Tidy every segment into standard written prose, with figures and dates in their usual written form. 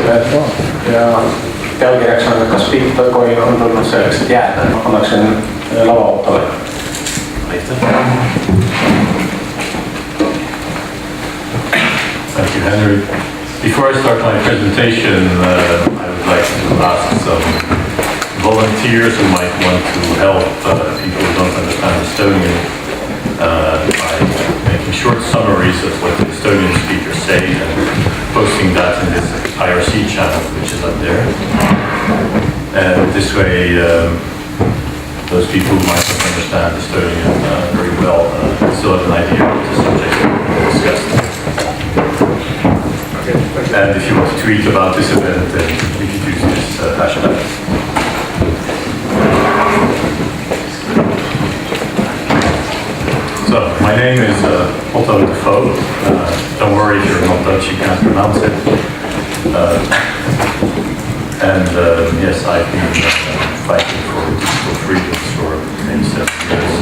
rääkida ja pealkirjaks on Kas Bitcoin on tulnud selleks, et jääda. Ma annaksin lava Ottole. Thank you, Henrik. Before I start my presentation, I would like to ask some volunteers who might want to help people who don't understand Estonian by making short summaries of what the Estonian speakers say and posting that in this IRC channel, which is up there. And this way, those people who might not understand Estonian very well still have an idea of the subject we're discussing. And if you want to tweet about this event, then you can use this hashtag. So, my name is Otto de Voogd. Don't worry if you're not Dutch, you can't pronounce it. Yes, I've been fighting for digital freedoms for many 7 years.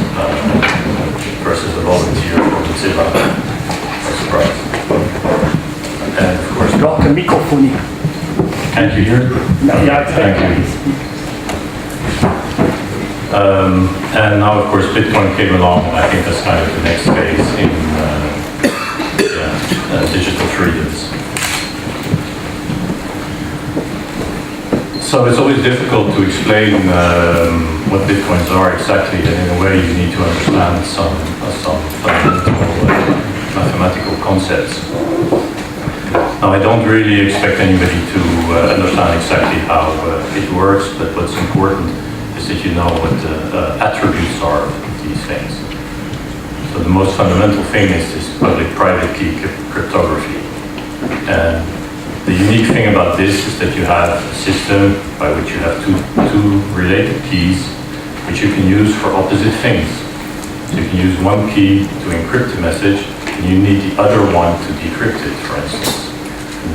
First as a volunteer for Mozilla, no surprise. And of course, got the microphone. Can't you hear? No, yeah, thank you. And now, of course, Bitcoin came along, and I think that's kind of the next phase in digital freedoms. So it's always difficult to explain what Bitcoins are exactly, and in a way you need to understand some fundamental mathematical concepts. Now, I don't really expect anybody to understand exactly how it works, but what's important is that you know what the attributes are of these things. So the most fundamental thing is this public-private key cryptography. And the unique thing about this is that you have a system by which you have two related keys, which you can use for opposite things. So you can use one key to encrypt a message, and you need the other one to decrypt it, for instance.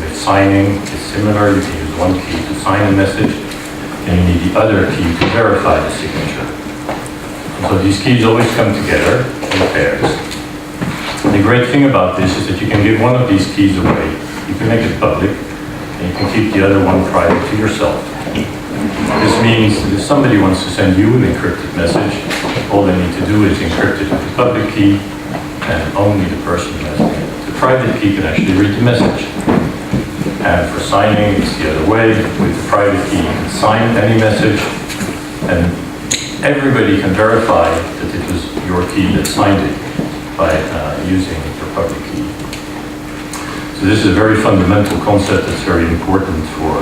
With signing, it's similar. You can use one key to sign a message, and you need the other key to verify the signature. And so these keys always come together in pairs. And the great thing about this is that you can give one of these keys away, you can make it public, and you can keep the other one private to yourself. This means that if somebody wants to send you an encrypted message, all they need to do is encrypt it with the public key, and only the person who has the private key can actually read the message. And for signing, it's the other way. With the private key, you can sign any message, and everybody can verify that it was your key that signed it by using your public key. So this is a very fundamental concept that's very important for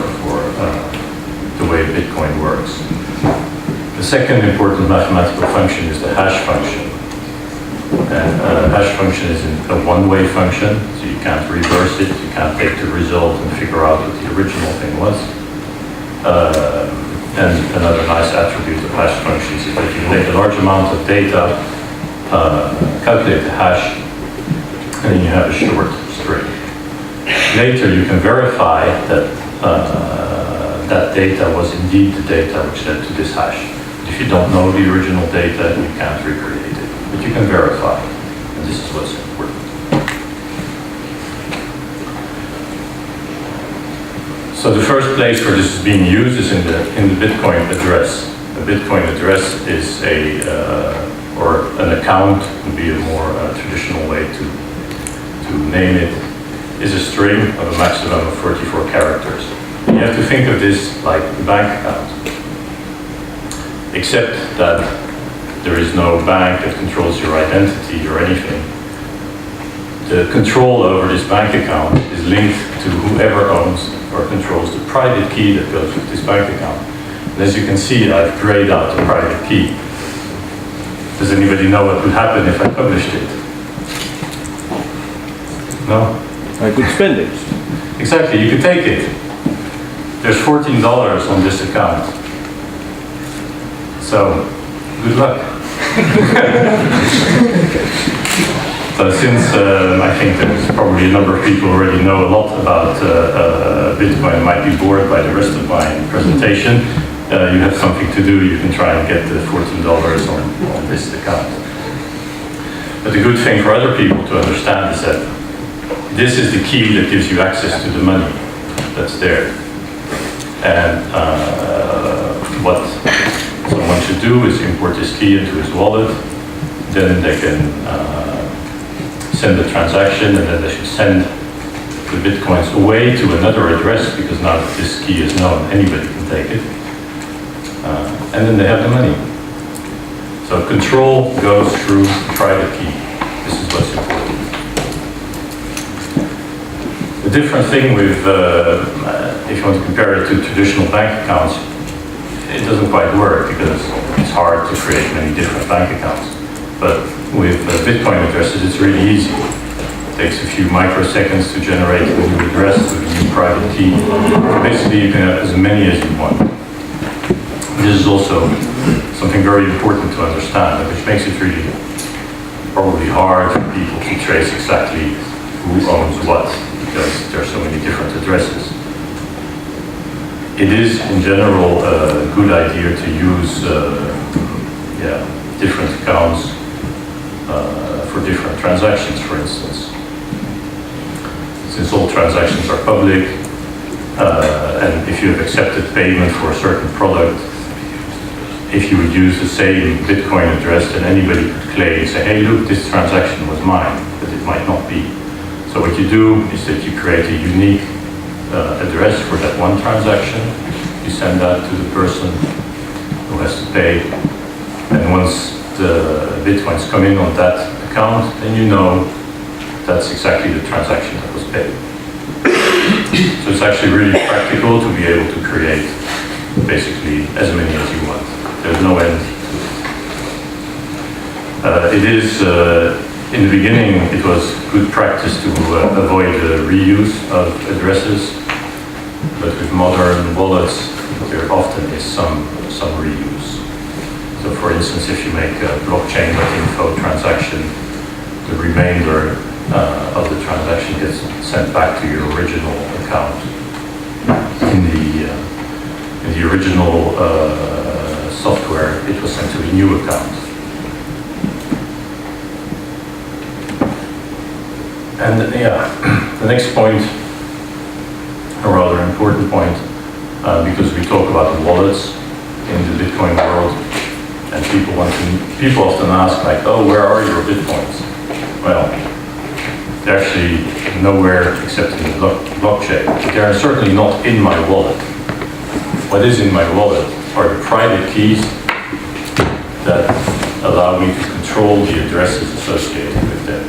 the way Bitcoin works. The second important mathematical function is the hash function. And a hash function is a one-way function, so you can't reverse it, you can't take the result and figure out what the original thing was. And another nice attribute of hash functions is that you take a large amount of data, calculate the hash, and then you have a short string. Later you can verify that that data was indeed the data which led to this hash. But if you don't know the original data, you can't recreate it. But you can verify, and this is what's important. So the first place where this is being used is in the Bitcoin address. A Bitcoin address is or an account would be a more traditional way to name it, is a string of a maximum of 44 characters. And you have to think of this like a bank account, except that there is no bank that controls your identity or anything. The control over this bank account is linked to whoever owns or controls the private key that goes with this bank account. And as you can see, I've grayed out the private key. Does anybody know what would happen if I published it? No? I could spend it. Exactly, you could take it. There's $14 on this account. So, good luck. So since I think there's probably a number of people already know a lot about Bitcoin and might be bored by the rest of my presentation, you have something to do. You can try and get the $14 on this account. But the good thing for other people to understand is that this is the key that gives you access to the money. that's there. And what someone should do is import this key into his wallet. Then they can send the transaction, and then they should send the bitcoins away to another address, because now that this key is known, anybody can take it. And then they have the money. So control goes through the private key. This is what's important. The different thing with, if you want to compare it to traditional bank accounts, it doesn't quite work because it's hard to create many different bank accounts. But with Bitcoin addresses, it's really easy. It takes a few microseconds to generate a new address with a new private key. Basically, you can have as many as you want. This is also something very important to understand, which makes it really probably hard for people to trace exactly who owns what, because there are so many different addresses. It is, in general, a good idea to use different accounts for different transactions, for instance. Since all transactions are public, and if you have accepted payment for a certain product, if you would use the same Bitcoin address, then anybody could claim, say, hey, look, this transaction was mine, but it might not be. So what you do is that you create a unique address for that one transaction. You send that to the person who has to pay. And once the Bitcoins come in on that account, then you know that's exactly the transaction that was paid. So it's actually really practical to be able to create basically as many as you want. There's no end to it. It is, in the beginning, it was good practice to avoid reuse of addresses, but with modern wallets, there often is some reuse. So for instance, if you make a blockchain.info transaction, the remainder of the transaction gets sent back to your original account. In the original software, it was sent to a new account. And the next point, a rather important point, because we talk about wallets in the Bitcoin world, and people often ask, like, oh, where are your Bitcoins? Well, they're actually nowhere except in the blockchain. They are certainly not in my wallet. What is in my wallet are the private keys that allow me to control the addresses associated with them.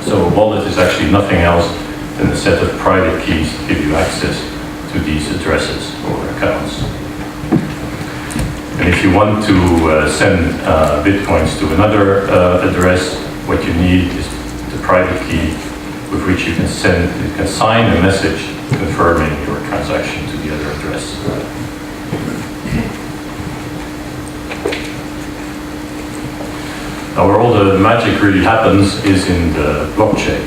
So a wallet is actually nothing else than a set of private keys that give you access to these addresses or accounts. And if you want to send Bitcoins to another address, what you need is the private key with which you can sign a message confirming your transaction to the other address. Now, where all the magic really happens is in the blockchain.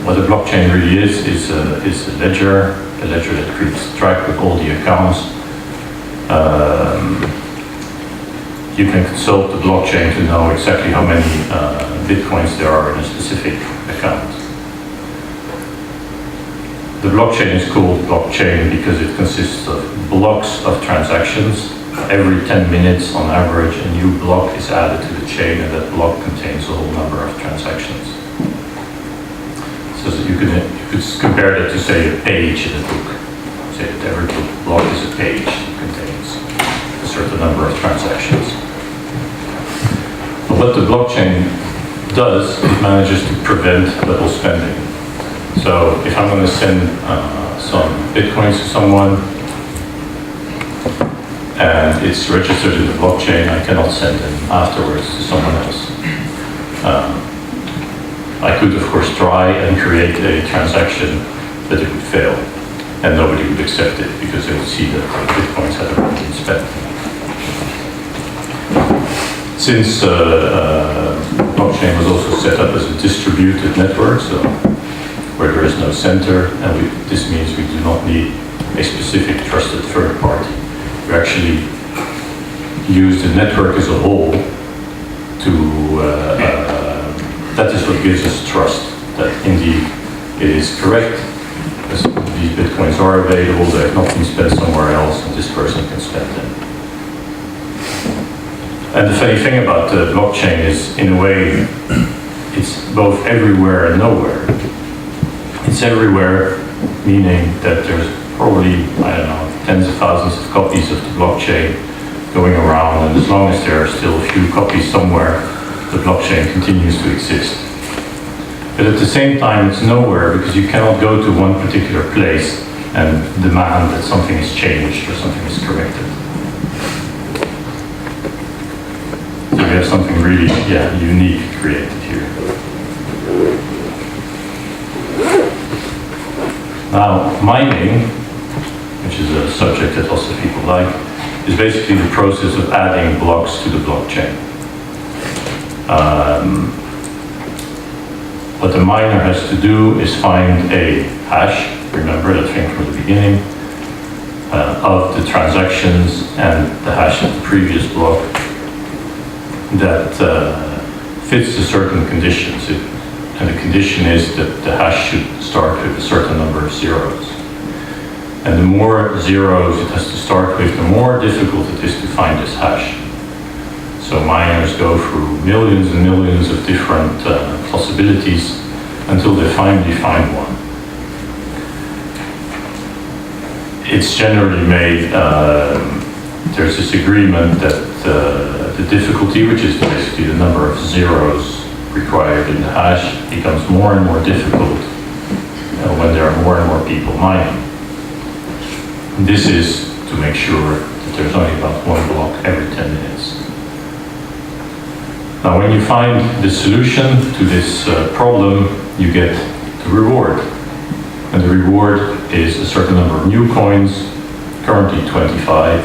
What a blockchain really is a ledger that keeps track of all the accounts. You can consult the blockchain to know exactly how many Bitcoins there are in a specific account. The blockchain is called blockchain because it consists of blocks of transactions. Every 10 minutes on average, a new block is added to the chain, and that block contains a whole number of transactions. So that you could compare that to, say, a page in a book. Say that every block is a page that contains a certain number of transactions. But what the blockchain does, it manages to prevent double spending. So if I'm going to send some Bitcoins to someone, and it's registered in the blockchain, I cannot send them afterwards to someone else. I could, of course, try and create a transaction, but it would fail, and nobody would accept it because they would see that the Bitcoins had already been spent. Since blockchain was also set up as a distributed network, so where there is no center, and this means we do not need a specific trusted third party. We actually use the network as a whole to, that is what gives us trust, that indeed it is correct. these bitcoins are available, they have not been spent somewhere else, and this person can spend them. And the funny thing about the blockchain is, in a way, it's both everywhere and nowhere. It's everywhere, meaning that there's probably, I don't know, tens of thousands of copies of the blockchain going around, and as long as there are still a few copies somewhere, the blockchain continues to exist. But at the same time, it's nowhere, because you cannot go to one particular place and demand that something is changed or something is corrected. So we have something really, unique created here. Now, mining, which is a subject that lots of people like, is basically the process of adding blocks to the blockchain. What the miner has to do is find a hash, remember that thing from the beginning, of the transactions and the hash of the previous block that fits to certain conditions. And the condition is that the hash should start with a certain number of zeros. And the more zeros it has to start with, the more difficult it is to find this hash. So miners go through millions and millions of different possibilities until they finally find one. It's generally made, there's this agreement that the difficulty, which is basically the number of zeros required in the hash, becomes more and more difficult when there are more and more people mining. This is to make sure that there's only about one block every 10 minutes. Now, when you find the solution to this problem, you get the reward. And the reward is a certain number of new coins, currently 25,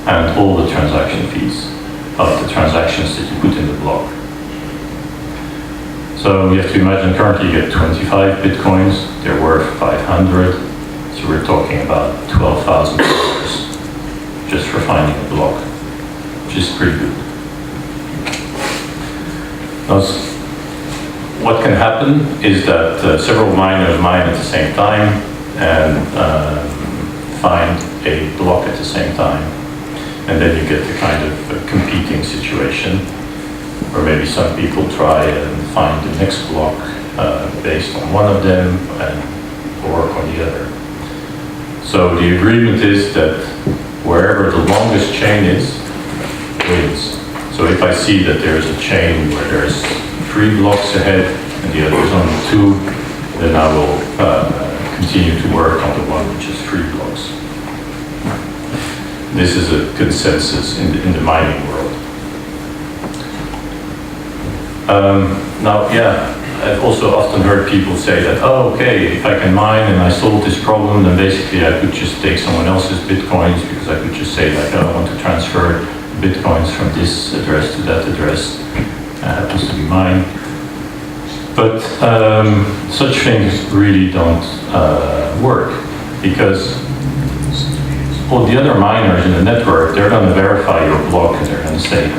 and all the transaction fees of the transactions that you put in the block. So you have to imagine currently you get 25 bitcoins, they're worth 500, so we're talking about $12,000 just for finding a block, which is pretty good. Now, what can happen is that several miners mine at the same time and find a block at the same time, and then you get the kind of competing situation where maybe some people try and find the next block based on one of them or on the other. So the agreement is that wherever the longest chain is, wins. So if I see that there's a chain where there's 3 blocks ahead and the other is only 2, then I will continue to work on the one which is 3 blocks. This is a consensus in the mining world. Now, I've also often heard people say that, oh, okay, if I can mine and I solve this problem, then basically I could just take someone else's bitcoins, because I could just say like, oh, I want to transfer bitcoins from this address to that address, happens to be mine. But such things really don't work, because all the other miners in the network, they're going to verify your block and they're going to say,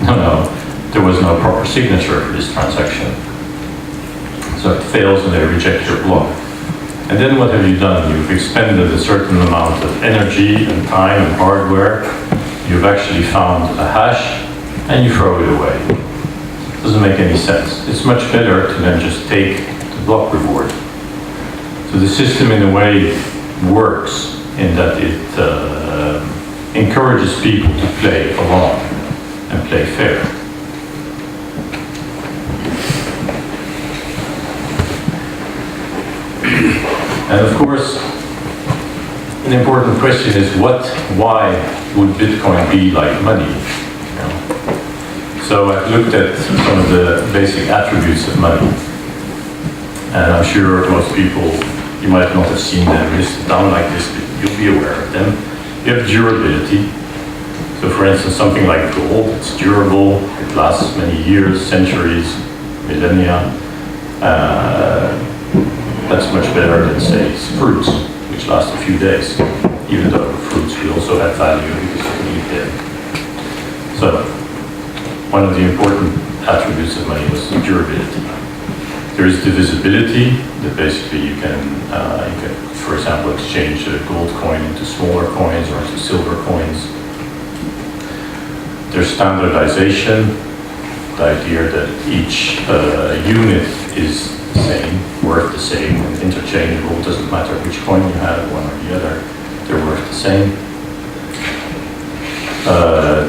no, there was no proper signature for this transaction. So it fails and they reject your block. And then what have you done? You've expended a certain amount of energy and time and hardware. You've actually found a hash and you throw it away. It doesn't make any sense. It's much better to then just take the block reward. So the system in a way works in that it encourages people to play along and play fair. And of course, an important question is why would Bitcoin be like money? You know? So I've looked at some of the basic attributes of money. And I'm sure most people, you might not have seen them listed down like this, but you'll be aware of them. You have durability. So for instance, something like gold, it's durable, it lasts many years, centuries, millennia. That's much better than, say, fruits, which last a few days, even though fruits will also have value because you can eat them. So, one of the important attributes of money was durability. There is divisibility, that basically you can, for example, exchange a gold coin into smaller coins or into silver coins. There's standardization, the idea that each unit is the same, worth the same, and interchangeable. Doesn't matter which coin you have, one or the other, they're worth the same.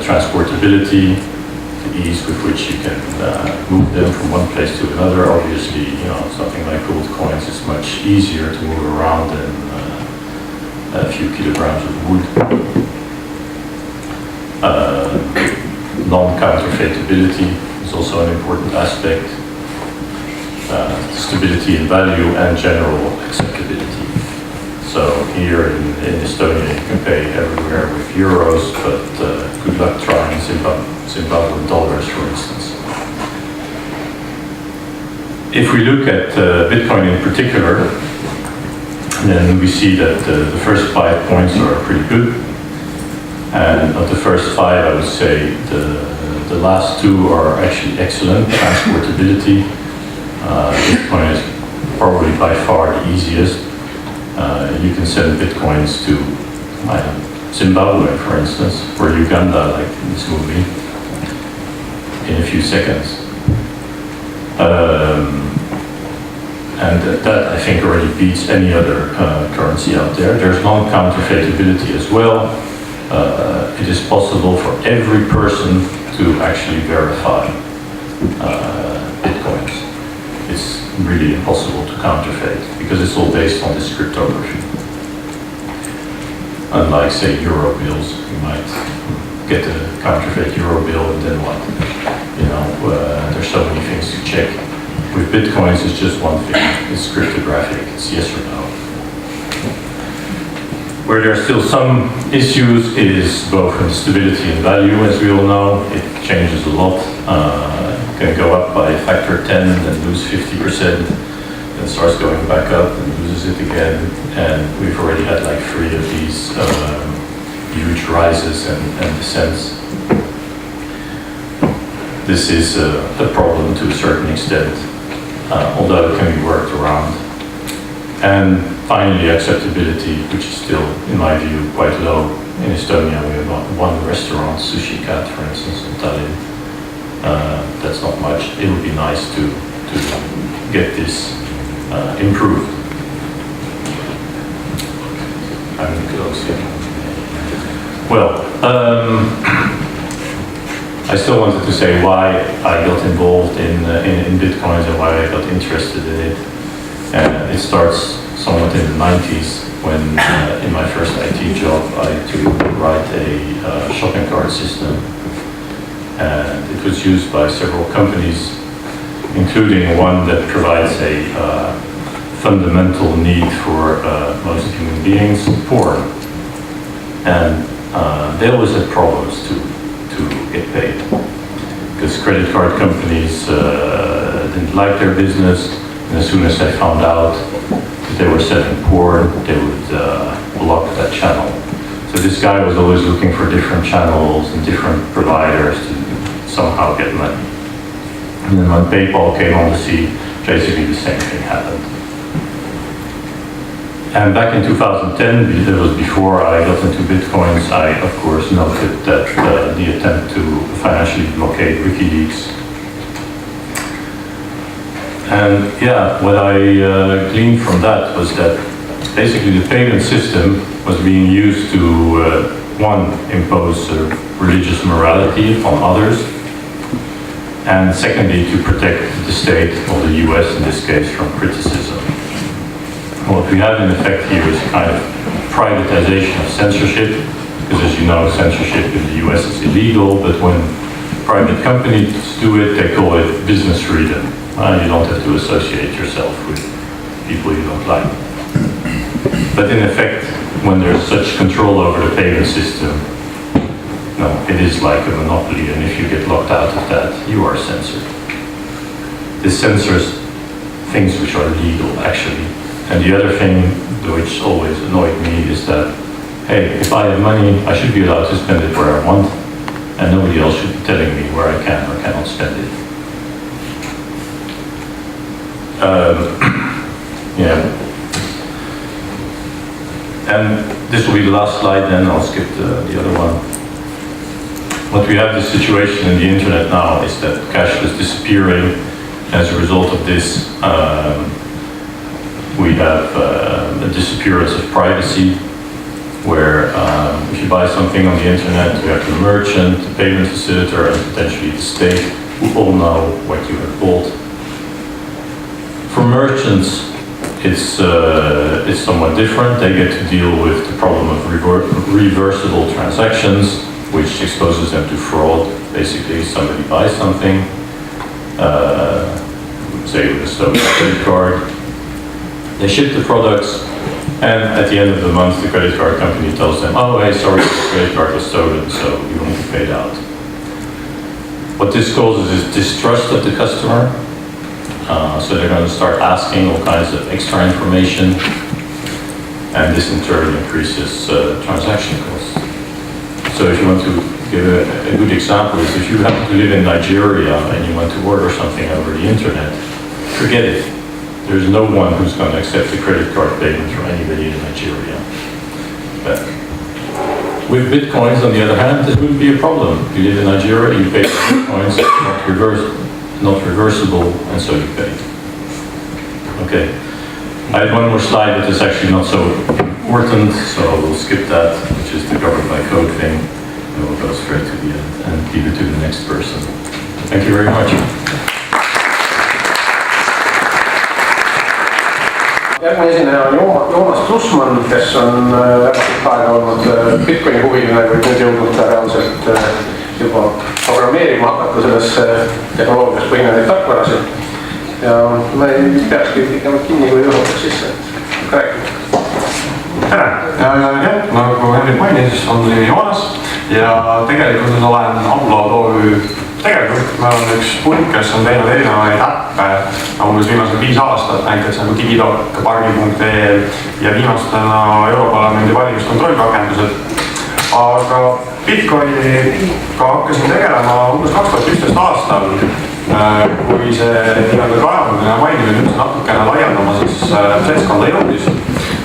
Transportability, the ease with which you can move them from one place to another. Obviously, something like gold coins is much easier to move around than a few kilograms of wood. Non-counterfeitability is also an important aspect. Stability in value and general acceptability. So here in Estonia you can pay everywhere with euros, but good luck trying Zimbabwean dollars, for instance. If we look at Bitcoin in particular, then we see that the first 5 points are pretty good. And of the first 5, I would say the last 2 are actually excellent. Transportability. Bitcoin is probably by far the easiest. You can send Bitcoins to Zimbabwe, for instance, or Uganda, like in this movie, in a few seconds. And that, I think, already beats any other currency out there. There's non-counterfeitability as well. It is possible for every person to actually verify Bitcoins. It's really impossible to counterfeit because it's all based on this cryptography. Unlike, say, euro bills, you might get a counterfeit euro bill and then what? There's so many things to check. With Bitcoins, it's just one thing. It's cryptographic. It's yes or no. Where there are still some issues is both in stability and value, as we all know. It changes a lot. It can go up by a factor 10, then lose 50%, then starts going back up and loses it again. And we've already had like 3 of these huge rises and descents. This is a problem to a certain extent, although it can be worked around. And finally, acceptability, which is still, in my view, quite low. In Estonia, we have one restaurant, Sushi Cat, for instance, in Tallinn. That's not much. It would be nice to get this improved. I'm close here. Well, I still wanted to say why I got involved in Bitcoins and why I got interested in it. It starts somewhat in the 90s when in my first IT job I had to write a shopping cart system. And it was used by several companies, including one that provides a fundamental need for most human beings, porn. And they always had problems to get paid because credit card companies didn't like their business, and as soon as they found out that they were selling porn, they would block that channel. So this guy was always looking for different channels and different providers to somehow get money. And then when PayPal came on the scene, basically the same thing happened. And back in 2010, that was before I got into Bitcoins, I of course noted that the attempt to financially blockade WikiLeaks. And yeah, what I gleaned from that was that basically the payment system was being used to, one, impose religious morality on others, and secondly, to protect the state, or the US in this case, from criticism. What we have in effect here is a kind of privatization of censorship, because as you know, censorship in the US is illegal, but when private companies do it, they call it business freedom. You don't have to associate yourself with people you don't like. But in effect, when there's such control over the payment system, no, it is like a monopoly, and if you get locked out of that, you are censored. This censors things which are legal, actually. And the other thing which always annoyed me is that, hey, if I have money, I should be allowed to spend it where I want, and nobody else should be telling me where I can or cannot spend it. Yeah. And this will be the last slide, then I'll skip the other one. What we have this situation in the internet now is that cash is disappearing. As a result of this, we have a disappearance of privacy, where if you buy something on the internet, you have the merchant, the payment facilitator, and potentially the state, who all know what you have bought. For merchants, it's somewhat different. They get to deal with the problem of reversible transactions, which exposes them to fraud. Basically, somebody buys something, say with a stolen credit card, they ship the products, and at the end of the month, the credit card company tells them, oh, hey, sorry, the credit card was stolen, so you won't be paid out. What this causes is distrust of the customer. So they're going to start asking all kinds of extra information, and this in turn increases transaction costs. So if you want to give a good example is if you happen to live in Nigeria and you want to order something over the internet, forget it. There's no one who's going to accept a credit card payment from anybody in Nigeria. But with Bitcoins, on the other hand, this wouldn't be a problem. If you live in Nigeria, you pay Bitcoins, not reversible, and so you pay. Okay. I had one more slide, but it's actually not so important, so we'll skip that, which is the governed by code thing, and we'll go straight to the end and leave it to the next person. Thank you very much. Järgmine esineja on Joonas Trussmann, kes on väga pikka aega olnud Bitcoini huviline, kuid nüüd jõudnud reaalselt juba programmeerima hakata selles tehnoloogias põhinevaid tarkvarasid. Ja ma ei peakski pikemalt kinni, kui juhataks sisse, et rääkida. Tere! Jah, nagu Henrik mainis, on nimi Joonas ja tegelikult olen Applaud OÜ tegelikult. Me oleme üks pulk, kes on teinud erinevaid äppe umbes viimased 5 aastat, näiteks nagu digidoc.ee ja viimastena Europarlamendi valimiskontrollrakendused. Aga Bitcoiniga hakkasin tegelema umbes 2011 aastal, kui see kaevandamine ja mainimine üldse natukene laiendama seltskonda jõudis.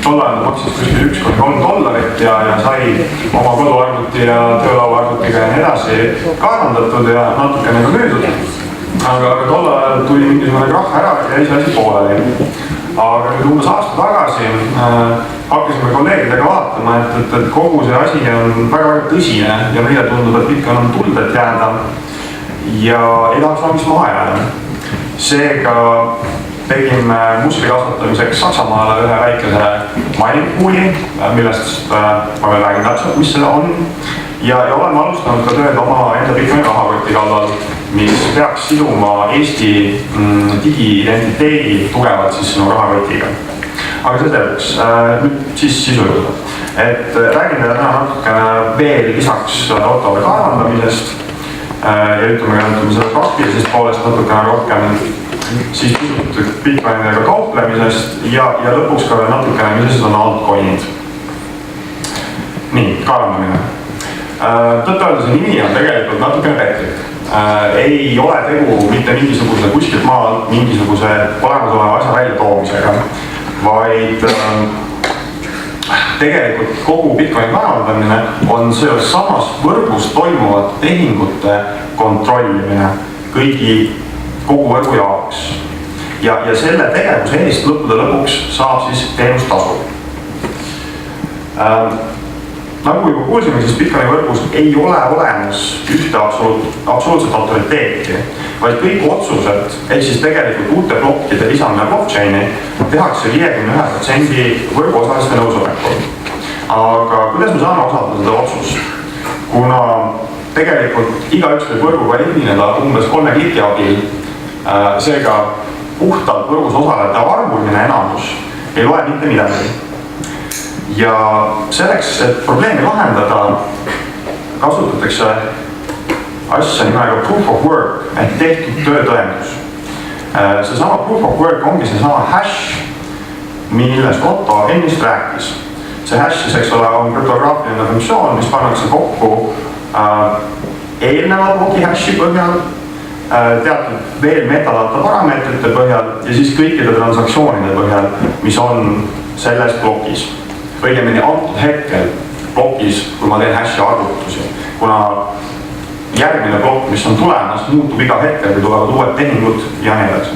Tol ajal maksis kuskil $1–3 ja sai oma koduarvuti ja töölauaarvutiga ja nii edasi kaevandatud ja natukene ka müüdud. Aga tol ajal tuli mingisugune krahh ära ja jäi see asi pooleli. Aga nüüd umbes aasta tagasi hakkasime kolleegidega vaatama, et kogu see asi on väga tõsine ja meile tundub, et Bitcoin on tulnud, et jääda ja ei tahaks valmis maha jääda. Seega tegime musli kasvatamiseks Saksamaale ühe väikese mining-pooli, millest ma veel räägin täpselt, mis see on. Ja oleme alustanud ka tööd oma enda Bitcoini rahakoti kallal, mis peaks siduma Eesti digi-identiteedi tugevalt sinu rahakotiga. Aga see selleks, nüüd siis sisu juurde. Et räägin teile täna natukene veel lisaks Otto de kaevandamisest ja ütleme selle praktilisest poolest natukene rohkem, siis Bitcoinidega kauplemisest ja lõpuks ka natukene, mis on altcoinid. Nii, kaevandamine. Tõtt öelda see nimi on tegelikult natukene petlik. Ei ole tegu mitte mingisuguse kuskilt maalt mingisuguse olemasoleva asja välja toomisega, vaid tegelikult kogu Bitcoini kaevandamine on selles samas võrgus toimuvate tehingute kontrollimine kogu võrgu jaoks. Ja selle tegevuse eest lõppude lõpuks saab siis teenustasu. Nagu juba kuulsime, siis Bitcoini võrgus ei ole olemas ühte absoluutset autoriteeti, vaid kõik otsused, ehk siis tegelikult uute plokkide lisamine blockchaini tehakse 51% võrgu osaliste nõusolekul. Aga kuidas me saame osaleda seda otsust? Kuna tegelikult igaüks võib võrguga elineda umbes 3 kliki abil, seega puhtalt võrgus osalejate arvuline enamus ei loe mitte midagi. Ja selleks, et probleemi lahendada, kasutatakse asja nimega proof of work, et tehtud töötõendus. Seesama proof of work ongi seesama hash, millest Otto ennist rääkis. See hash on kryptograafiline funktsioon, mis pannakse kokku eelneva bloki hashi põhjal teatud veel metadata parameetrite põhjal ja siis kõikide transaktsioonide põhjal, mis on selles plokis. Õigemini antud hetkel plokis, kui ma teen hashi arvutusi, kuna järgmine plokk, mis on tulemas, muutub iga hetkel, kui tulevad uued tehingud ja nii edasi.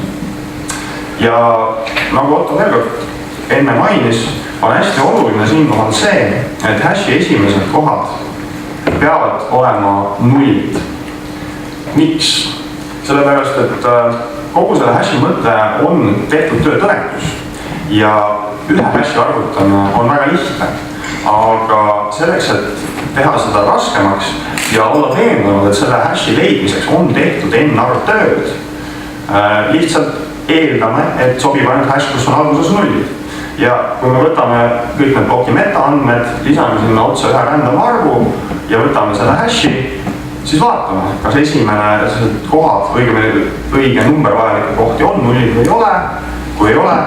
Ja nagu Otto de Voogd enne mainis, on hästi oluline siinkohal see, et hashi esimesed kohad peavad olema nullid. Miks? Sellepärast, et kogu selle hashi mõte on tehtud töötõenätus ja ühe hashi arvutamine on väga lihtne, aga selleks, et teha seda raskemaks ja olla veendunud, et selle hashi leidmiseks on tehtud enne arvutööd, lihtsalt eeldame, et sobib ainult hash, kus on alguses nullid. Ja kui me võtame kõik need ploki metaandmed, lisame sinna otsa ühe random arvu ja võtame selle hashi, siis vaatame, kas esimene kohad, õige number vajalikke kohti on nullid või ei ole. Kui ei ole,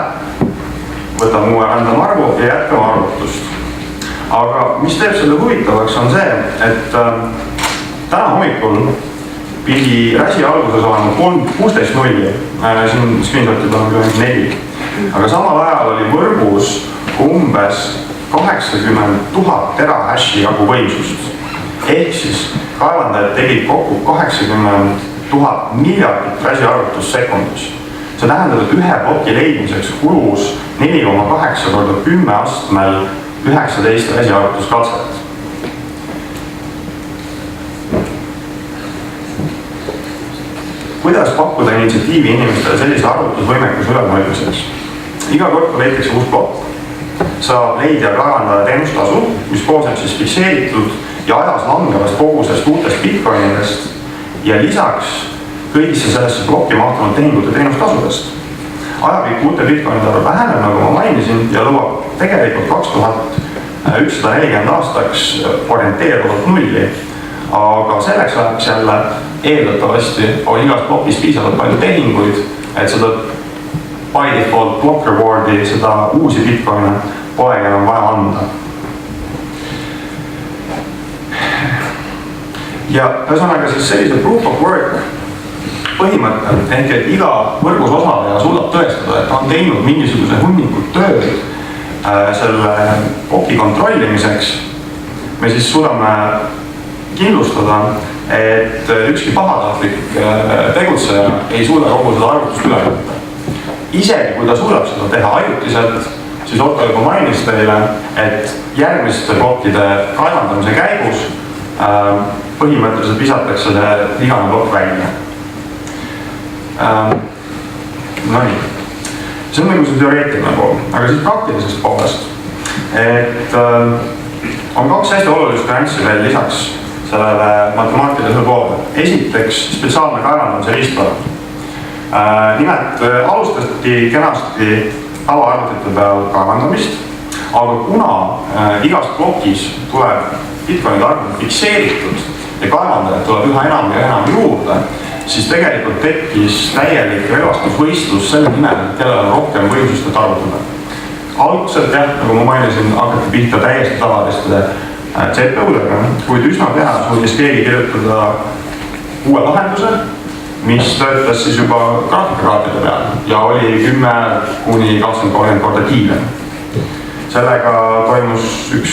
võtame uue random arvu ja jätkame arvutust. Aga mis teeb selle huvitavaks on see, et täna hommikul pidi räsi alguses olema 16 nulli, siin screenshotid on 4. Aga samal ajal oli võrgus umbes 80 000 terahashi jagu võimsust. Ehk siis kaevandajad tegid kokku 80 000 miljardit räsi arvutust sekundis. See tähendab, et ühe ploki leidmiseks kulus 4,8 korda 10 astmel 19 räsi arvutuskatset. Kuidas pakkuda initsiatiivi inimestele sellise arvutusvõimekuse ülemõõtmiseks? Iga kord, kui leitakse uus plokk, saab leidja kaevandaja teenustasu, mis koosneb siis fikseeritud ja ajas langevast kogusest uutest bitcoinidest ja lisaks kõigisse sellesse plokki mahtunud tehingute teenustasudest. Aavik uute bitcoinide arv väheneb, nagu ma mainisin, ja lubab tegelikult 2140 aastaks orienteeruvalt nulli. Aga selleks läheks jälle eeldatavasti on igas plokis piisavalt palju tehinguid, et seda by default block rewardi, seda uusi bitcoine polegi enam vaja anda. Ja ühesõnaga siis sellise proof of work põhimõttel, ehk et iga võrgus osaleja suudab tõestada, et ta on teinud mingisuguse hunnikut tööd selle ploki kontrollimiseks. Me siis suudame kindlustada, et ükski pahatahtlik tegutseja ei suuda kogu seda arvutust üle võtta. Isegi kui ta suudab seda teha ajutiselt, siis Otto juba mainis teile, et järgmiste plokkide kaevandamise käigus põhimõtteliselt visatakse see igane plokk välja. No nii. See on nagu see teoreetiline pool, aga siis praktilisest poolest, et on kaks hästi olulist nüanssi veel lisaks sellele matemaatilisele poole. Esiteks spetsiaalne kaevandamise riistvara. Nimelt alustati kenasti tavaarvutite peal kaevandamist, aga kuna igast plokis tuleb bitcoinide arv fikseeritud ja kaevandajad tuleb üha enam ja enam juurde, siis tegelikult tekkis täielik relvastusvõistlus selle nimel, kellel on rohkem võimsust, et arvutada. Algselt jah, nagu ma mainisin, hakati pihta täiesti tavaliste CPU-dega, kuid üsna pea suutis keegi kirjutada uue lahenduse, mis töötas siis juba graafikakaartide peal ja oli 10–20 korda kiirem. Sellega toimus üks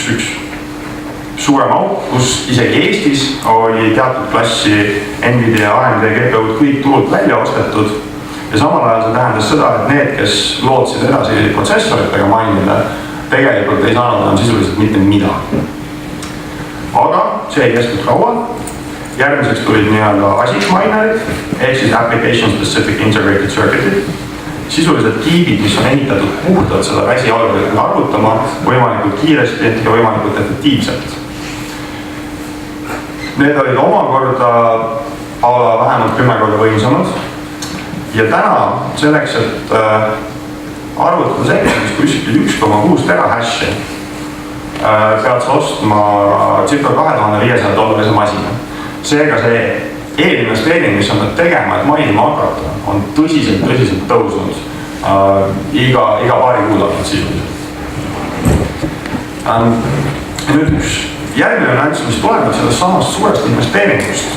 suurem auk, kus isegi Eestis oli teatud klassi Nvidia ja AMD GPU-d kõik turult välja ostetud ja samal ajal see tähendas seda, et need, kes lootsid edasi protsessoritega mainida, tegelikult ei saanud enam sisuliselt mitte midagi. Aga see ei kestnud kaua. Järgmiseks tulid nii-öelda ASIC minerid, ehk siis Application Specific Integrated Circuitid. Sisuliselt kiibid, mis on ehitatud puhtalt seda räsi algoritmi arvutama võimalikult kiiresti ja võimalikult efektiivselt. Need olid omakorda vähemalt 10 korda võimsamad. Ja täna selleks, et arvutada sekundis kuskil 1,6 terahashi, pead sa ostma circa $2500 masina. Seega see eelinvesteering, mis on nüüd tegema, et mainima hakata, on tõsiselt tõusnud iga paari kuudalt sisuliselt. Nüüd üks järgmine nüanss, mis tuleb sellest samast suurest investeeringust,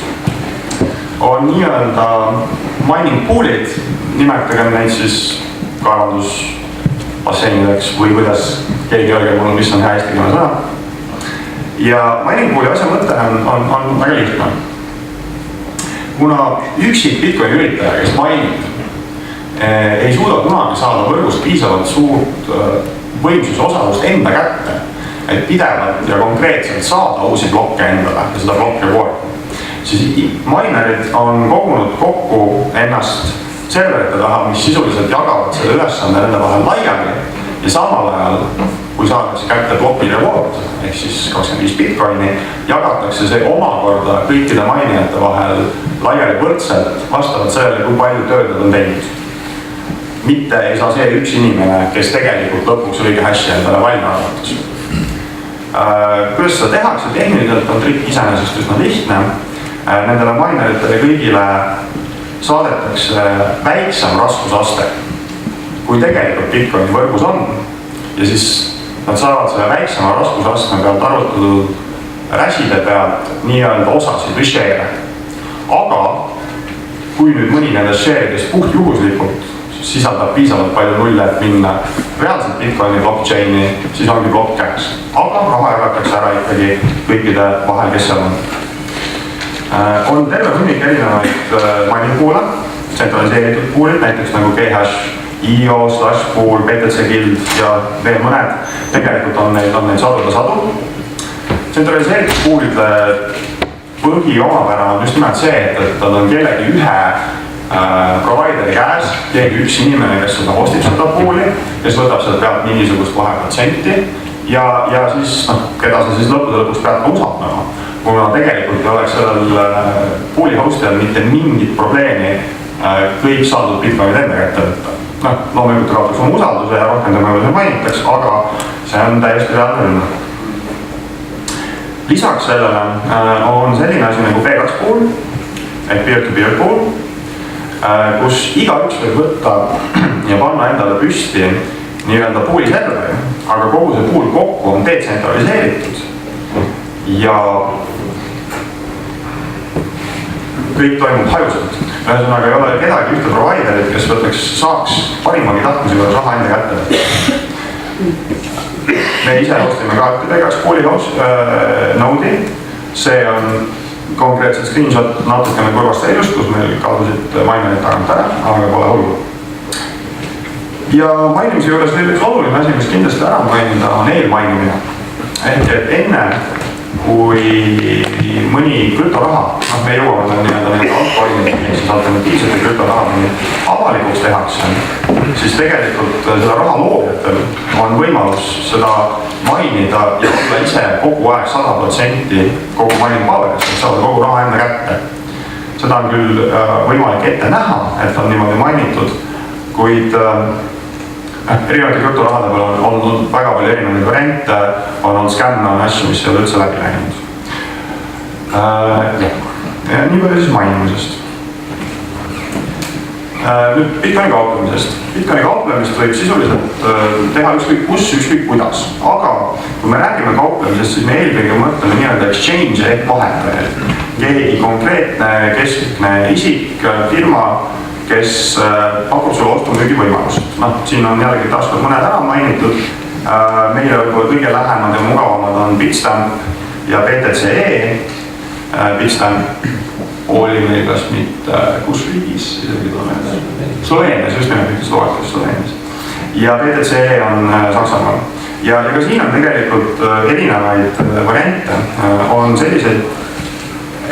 on nii-öelda mining pool'id, nimetagem neid siis kaevandusbasseinideks või kuidas keegi öelge mul, mis on hea eestikeelne sõna. Ja mining pool'i asja mõte on väga lihtne. Kuna üksik Bitcoini üritaja, kes mainib, ei suuda kunagi saada võrgust piisavalt suurt võimsuse osalust enda kätte, et pidevalt ja konkreetselt saada uusi blokke endale ja seda blokke koorma, siis minerid on kogunud kokku ennast serverite taha, mis sisuliselt jagavad selle ülesande nende vahel laiali ja samal ajal, kui saadakse kätte bloki reward, ehk siis 25 Bitcoini, jagatakse see omakorda kõikide minijate vahel laiali võrdselt vastavalt sellele, kui palju tööd nad on teinud. Mitte ei saa see üks inimene, kes tegelikult lõpuks õige hashi endale valima arvatus. Kuidas seda tehakse? Tehniliselt on trikk iseenesest üsna lihtne. Nendele mineritele kõigile saadetakse väiksem raskusaste, kui tegelikult Bitcoini võrgus on. Ja siis nad saavad selle väiksema raskusastme pealt arvutatud räside pealt nii-öelda osasid või share. Aga kui nüüd mõni nendest share'idest puht juhuslikult sisaldab piisavalt palju nulle, et minna reaalselt Bitcoini blockchaini, siis ongi blokk käes. Aga raha jagatakse ära ikkagi kõikide vahel, kes seal on. On terve hunnik erinevaid mining pool'e, tsentraliseeritud pool'id, näiteks nagu Ghash, IO, Slashpool, BTC Guild ja veel mõned. Tegelikult on neid sadu. Tsentraliseeritud pool'ide põhi omapära on just nimelt see, et nad on kellegi ühe provideri käes, keegi üks inimene, kes seda hostib seda pool'i, kes võtab seda pealt mingisugust vaheprotsenti ja siis, keda sa siis lõppude lõpuks pead ka usaldama. Kuna tegelikult ei oleks sellel pool'i hostijal mitte mingit probleemi kõik saadud Bitcoinid enda kätte võtta. Loomulikult kaotaks oma usalduse ja rohkem tema juurde mainitaks, aga see on täiesti reaalne rünnak. Lisaks sellele on selline asi nagu B2 pool ehk peer-to-peer pool, kus igaüks võib võtta ja panna endale püsti nii-öelda pooli serveri, aga kogu see pool kokku on detsentraliseeritud ja kõik toimub hajuselt. Ühesõnaga ei ole kedagi ühte providerit, kes saaks parimagi tahtmise juures raha enda kätte. Me ise ostime ka B2 pooli node'i, see on konkreetselt screenshot natukene kurvast seilust, kus meil kadusid minerid tagant ära, aga pole hullu. Ja mainimise juures veel üks oluline asi, mis kindlasti ära mainida, on eelmainimine. Ehk et enne, kui mõni kryptoraha, me jõuame nii-öelda altcoinid, siis alternatiivsete kryptoraha avalikuks tehakse, siis tegelikult seda raha loojatel on võimalus seda mainida ja olla ise kogu aeg 100% kogu mining power'ist, et saada kogu raha enda kätte. Seda on küll võimalik ette näha, et on niimoodi mainitud, kuid erinevate kryptorahade peal on olnud väga palju erinevaid variante, on olnud skämme, on asju, mis ei ole üldse läbi läinud. Nii palju siis mainimisest. Nüüd Bitcoini kauplemisest. Bitcoini kauplemist võib sisuliselt teha ükskõik kus, ükskõik kuidas. Aga kui me räägime kauplemisest, siis me eelkõige mõtleme nii-öelda exchange ehk vahetajaid. Keegi konkreetne keskne isik, firma, kes pakub sulle ostu-müügi võimalust. Siin on jällegi taaskord mõned ära mainitud. Meile võib-olla kõige lähemad ja mugavamad on bitstamp ja btc.ee. Bitstamp oli meil kas mitte kus riigis, isegi Sloveenias, just nimelt Sloveenias. Ja btc.ee on Saksamaal. Ja ka siin on tegelikult erinevaid variante. On selliseid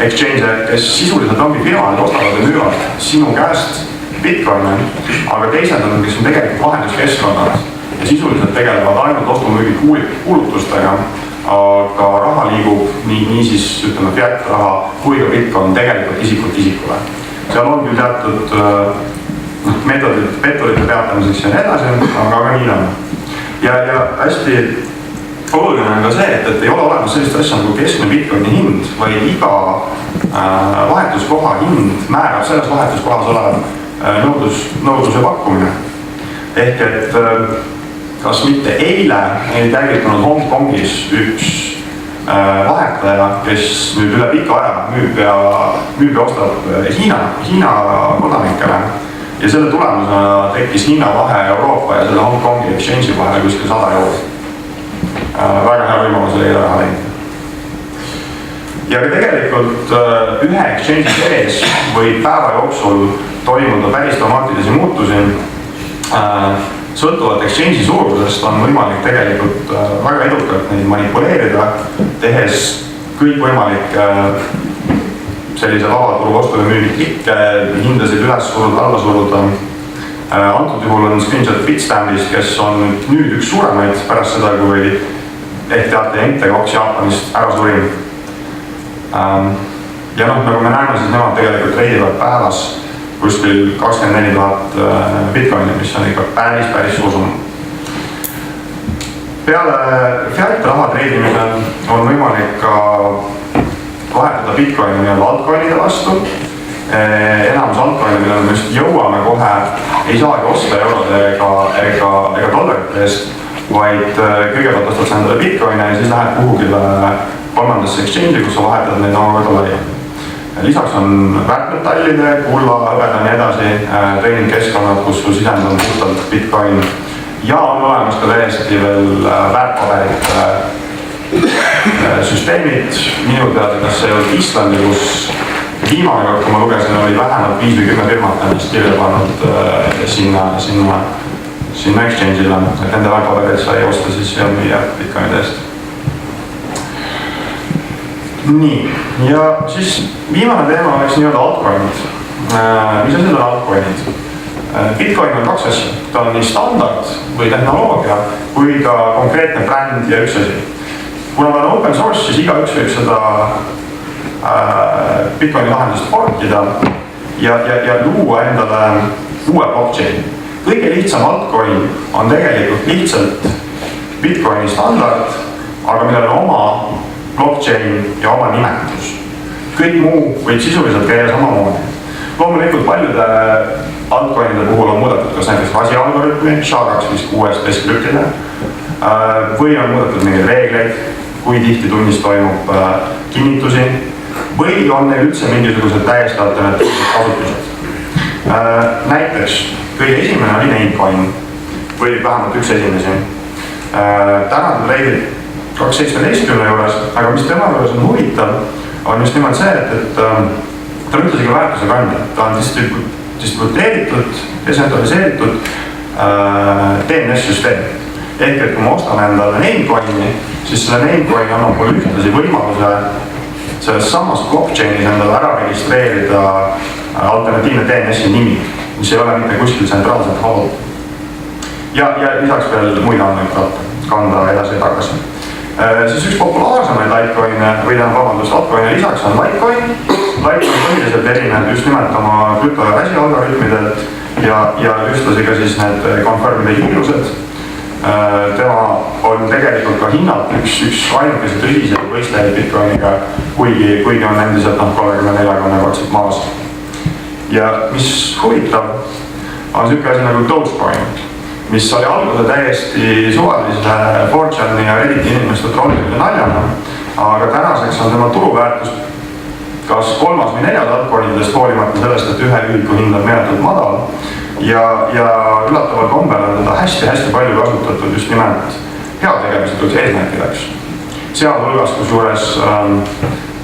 exchange, kes sisuliselt ongi firmad ostavad ja müüvad sinu käest Bitcoini, aga teised on, kes on tegelikult vahenduskeskkonnad ja sisuliselt tegelevad ainult ostu-müügi kuulutustega, aga raha liigub nii siis ütleme fiat raha kui ka Bitcoin tegelikult isikult isikule. Seal on küll teatud meetodid petturite peatamiseks ja nii edasi, aga nii on. Ja hästi oluline on ka see, et ei ole olemas sellist asja nagu keskne Bitcoini hind, vaid iga vahetuskoha hind määrab selles vahetuskohas olev nõudluse pakkumine. Ehk et kas mitte eile ei käivitunud Hongkongis üks vahetaja, kes nüüd üle pika aja müüb ja ostab Hiina kodanikele. Ja selle tulemusena tekkis hinnavahe Euroopa ja selle Hong Kongi exchange'i vahel kuskil 100 €. Väga hea võimalus oli raha leida. Ja ka tegelikult ühe exchange'i sees võib päeva jooksul toimuda päris dramaatilisi muutusi. Sõltuvalt exchange'i suurusest on võimalik tegelikult väga edukalt neid manipuleerida, tehes kõik sellise vabaturu ostu ja müügi klikke, hindasid üles suruda, alla suruda. Antud juhul on screenshot Bitstampist, kes on nüüd üks suuremaid pärast seda, kui ehk teate MT2 Jaapanist ära surin. Ja nagu me näeme, siis nemad tegelikult treidivad päevas kuskil 24 000 bitcoini, mis on ikka päris suur summa. Peale fiat raha treidimise on võimalik ka vahetada bitcoini nii-öelda altcoinide vastu. Enamus altcoinide, millele me just jõuame kohe, ei saagi osta eurode ega dollarite eest, vaid kõigepealt ostad sa endale bitcoine ja siis lähed kuhugile kolmandasse exchange'i, kus sa vahetad neid omakorda laia. Lisaks on väärtmetallide, kulla, hõbeda nii edasi, treeningkeskkonnad, kus su sisend on puhtalt bitcoin ja on olemas ka täiesti veel väärtpaberite süsteemid. Minu teada, kas see oli Islandi, kus viimane kord, kui ma lugesin, oli vähemalt 5 või 10 firmat ennast kirja pannud sinna exchange'ile, et nende väärtpabereid sai osta siis ja müüa bitcoinide eest. Nii, ja siis viimane teema oleks nii-öelda altcoinid. Mis asjad on altcoinid? Bitcoin on 2 asja. Ta on nii standard või tehnoloogia kui ka konkreetne bränd ja üks asi. Kuna ta on open source, siis igaüks võib seda Bitcoini lahendust forkida ja luua endale uue blockchain. Kõige lihtsam altcoin on tegelikult lihtsalt Bitcoini standard, aga millel on oma blockchain ja oma nimetus. Kõik muu võib sisuliselt käia samamoodi. Loomulikult paljude altcoinide puhul on muudetud kas näiteks RASi algoritmi, SHA-256 deskriptide, või on muudetud mingeid reegleid, kui tihti tunnis toimub kinnitusi, või on neil üldse mingisugused täiesti alternatiivsed kasutused. Näiteks kõige esimene oli Namecoin, või vähemalt üks esimesi. Täna ta leidib 2.17 juures, aga mis tema juures on huvitav, on just nimelt see, et ta on ühtlasi ka väärtuse kandja. Ta on distributeeritud, desentraliseeritud DNS-süsteem. Ehk et kui ma ostan endale Namecoini, siis selle Namecoin annab mulle ühtlasi võimaluse selles samas blockchainis endale ära registreerida alternatiivne DNS-i nimi, mis ei ole mitte kuskil tsentraalselt haldud. Ja lisaks veel muid andmeid kanda edasi ja tagasi. Siis üks populaarsemaid altcoin'e lisaks on Litecoin. Litecoin põhiliselt erineb just nimelt oma krypto ja RASi algoritmidelt ja ühtlasi ka siis need confirmide hiilused. Tema on tegelikult ka hinnalt üks ainukese tõsiseid võistlejaid Bitcoiniga, kuigi on endiselt 30-40 kordselt maas. Ja mis huvitav on selline asi nagu Dogecoin, mis oli alguse täiesti suvalise Fortune'i ja Redditi inimeste trollimise naljana, aga tänaseks on tema turuväärtus kas 3. või 4. altcoinidest hoolimata sellest, et ühe ühiku hind on meeletult madal ja üllataval kombel on teda hästi palju kasutatud just nimelt heategemislikult eesmärkideks. Sealhulgas, kusjuures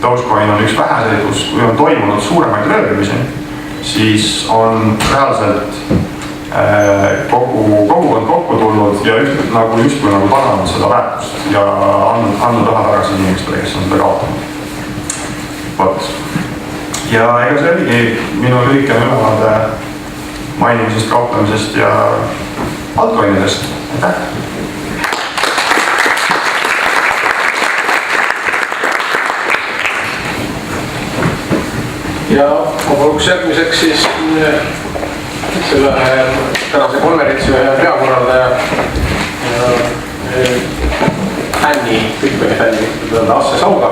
Dogecoin on üks väheseid, kui on toimunud suuremaid röövimisi, siis on reaalselt kogukond kokku tulnud ja justkui parandanud seda väärtust ja andnud raha tagasi inimestele, kes on seda kaotanud. Ja ega see oligi minu lühikene ülevaade mainimisest, kauplemisest ja altcoinidest. Aitäh! Ja ma paluks järgmiseks siis selle tänase konverentsi peakorraldaja Bitcoini fänni, Asse Sauga,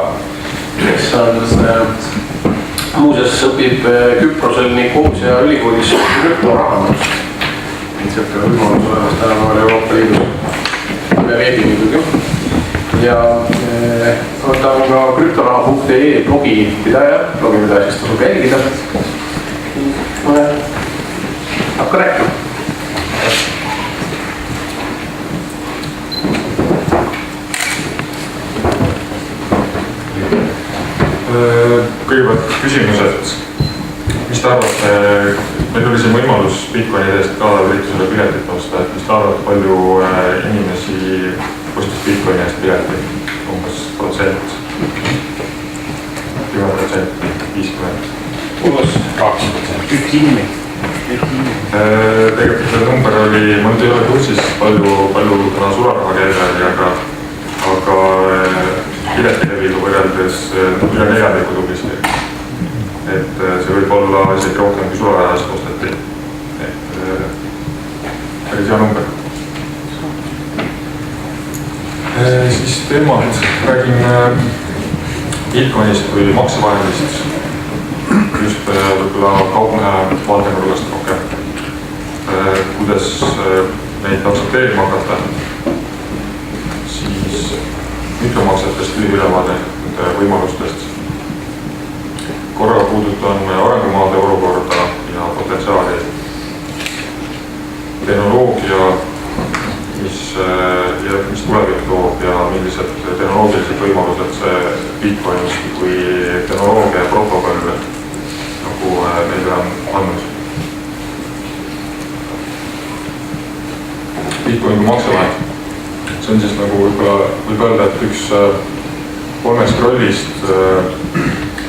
kes on muuseas õpib Küprosel Nicosia ülikoolis kryptoraha. Niisugune võimalus olemas tänapäeval Euroopa Liidus veebi muidugi. Ja ta btc.ee blogipidaja, mida siis tasub jälgida. Hakka rääkima. Kõigepealt küsimused, mis te arvate, meil oli siin võimalus Bitcoini eest ka üritusele piletit osta, et mis te arvate, palju inimesi ostis Bitcoini eest piletit, umbes protsent, 10%, 50%? Umbes 2%. Üks inimene. Tegelikult see number oli, ma nüüd ei ole kursis, palju täna sularaha käive, aga piletileviga võrreldes üle 4 tublisti. Et see võib olla isegi rohkem kui sularahast osteti. Et päris hea number. Siis teemad, räägin Bitcoinist kui maksevahendist. Just võib-olla kaupne vaatenurgast rohkem. Kuidas neid aktsepteerima hakata. Siis mikromaksetest ülevaade võimalustest. Korra puudutan arengumaade olukorda ja potentsiaali. Tehnoloogia, mis tulevik toob ja millised tehnoloogilised võimalused see Bitcoinist kui tehnoloogia ja protokoll nagu meile on andnud. Bitcoin kui maksevahend. See on siis nagu võib öelda, et üks 3 rollist,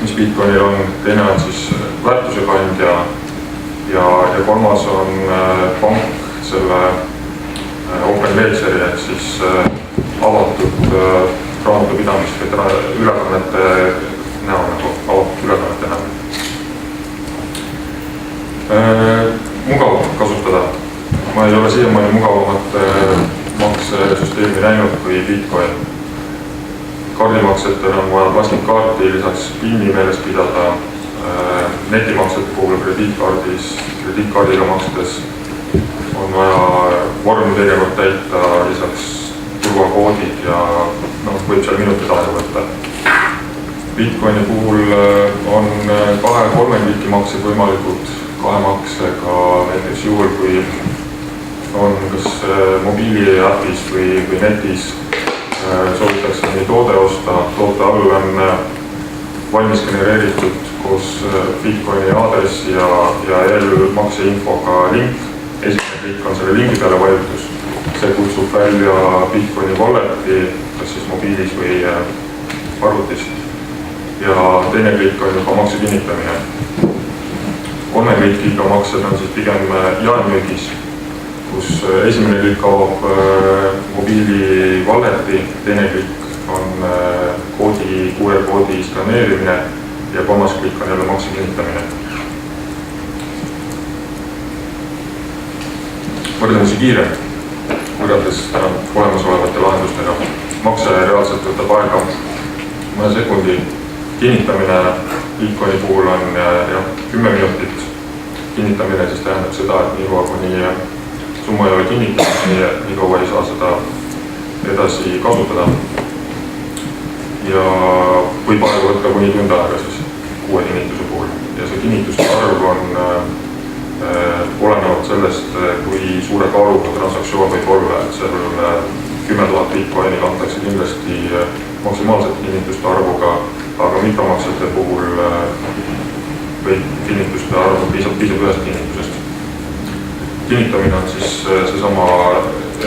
mis Bitcoinil on, teine on siis väärtuse kandja ja 3. on pank selle open ledgeri ehk siis avatud raamatupidamist või ülekannete näol, nagu avatud ülekannete näol. Mugav kasutada. Ma ei ole siiamaani mugavamat maksesüsteemi näinud kui Bitcoin. Kaardimaksetel on vaja plastikkaarti, lisaks PIN-i meeles pidada. Netimaksete puhul krediitkaardiga makstes on vaja vormi tegevalt täita, lisaks turvakoodid ja võib seal minutit aega võtta. Bitcoini puhul on 2-3 kliki maksed võimalikud 2 maksega, näiteks juhul, kui on kas mobiiliäpis või netis soovitakse nii toode osta, toote all on valmis genereeritud koos Bitcoini aadressi ja makseinfoga link. Esimene klikk on selle lingi peale vajutus. See kutsub välja Bitcoini walleti, kas siis mobiilis või arvutis. Ja teine klikk on juba makse kinnitamine. 3 klikiga maksed on siis pigem jaemüügis, kus esimene klikk avab mobiili walleti, teine klikk on QR-koodi skaneerimine ja 3. klikk on jälle makse kinnitamine. Võrdlemisi kiire, võrreldes olemasolevate lahendustega. Makse reaalselt võtab aega mõne sekundi. Kinnitamine Bitcoini puhul on 10 minutit. Kinnitamine siis tähendab seda, et nii kaua kuni summa ei ole kinnitatud, nii kaua ei saa seda edasi kasutada. Ja võib aega võtta kuni tund aega siis 6 kinnituse puhul. Ja see kinnituste arv on olenevalt sellest, kui suure kaaluga transaktsioon võib olla, et seal 10 000 Bitcoinil antakse kindlasti maksimaalselt kinnituste arvuga, aga mikromaksete puhul võib kinnituste arvu piisab ühest kinnitusest. Kinnitamine on siis seesama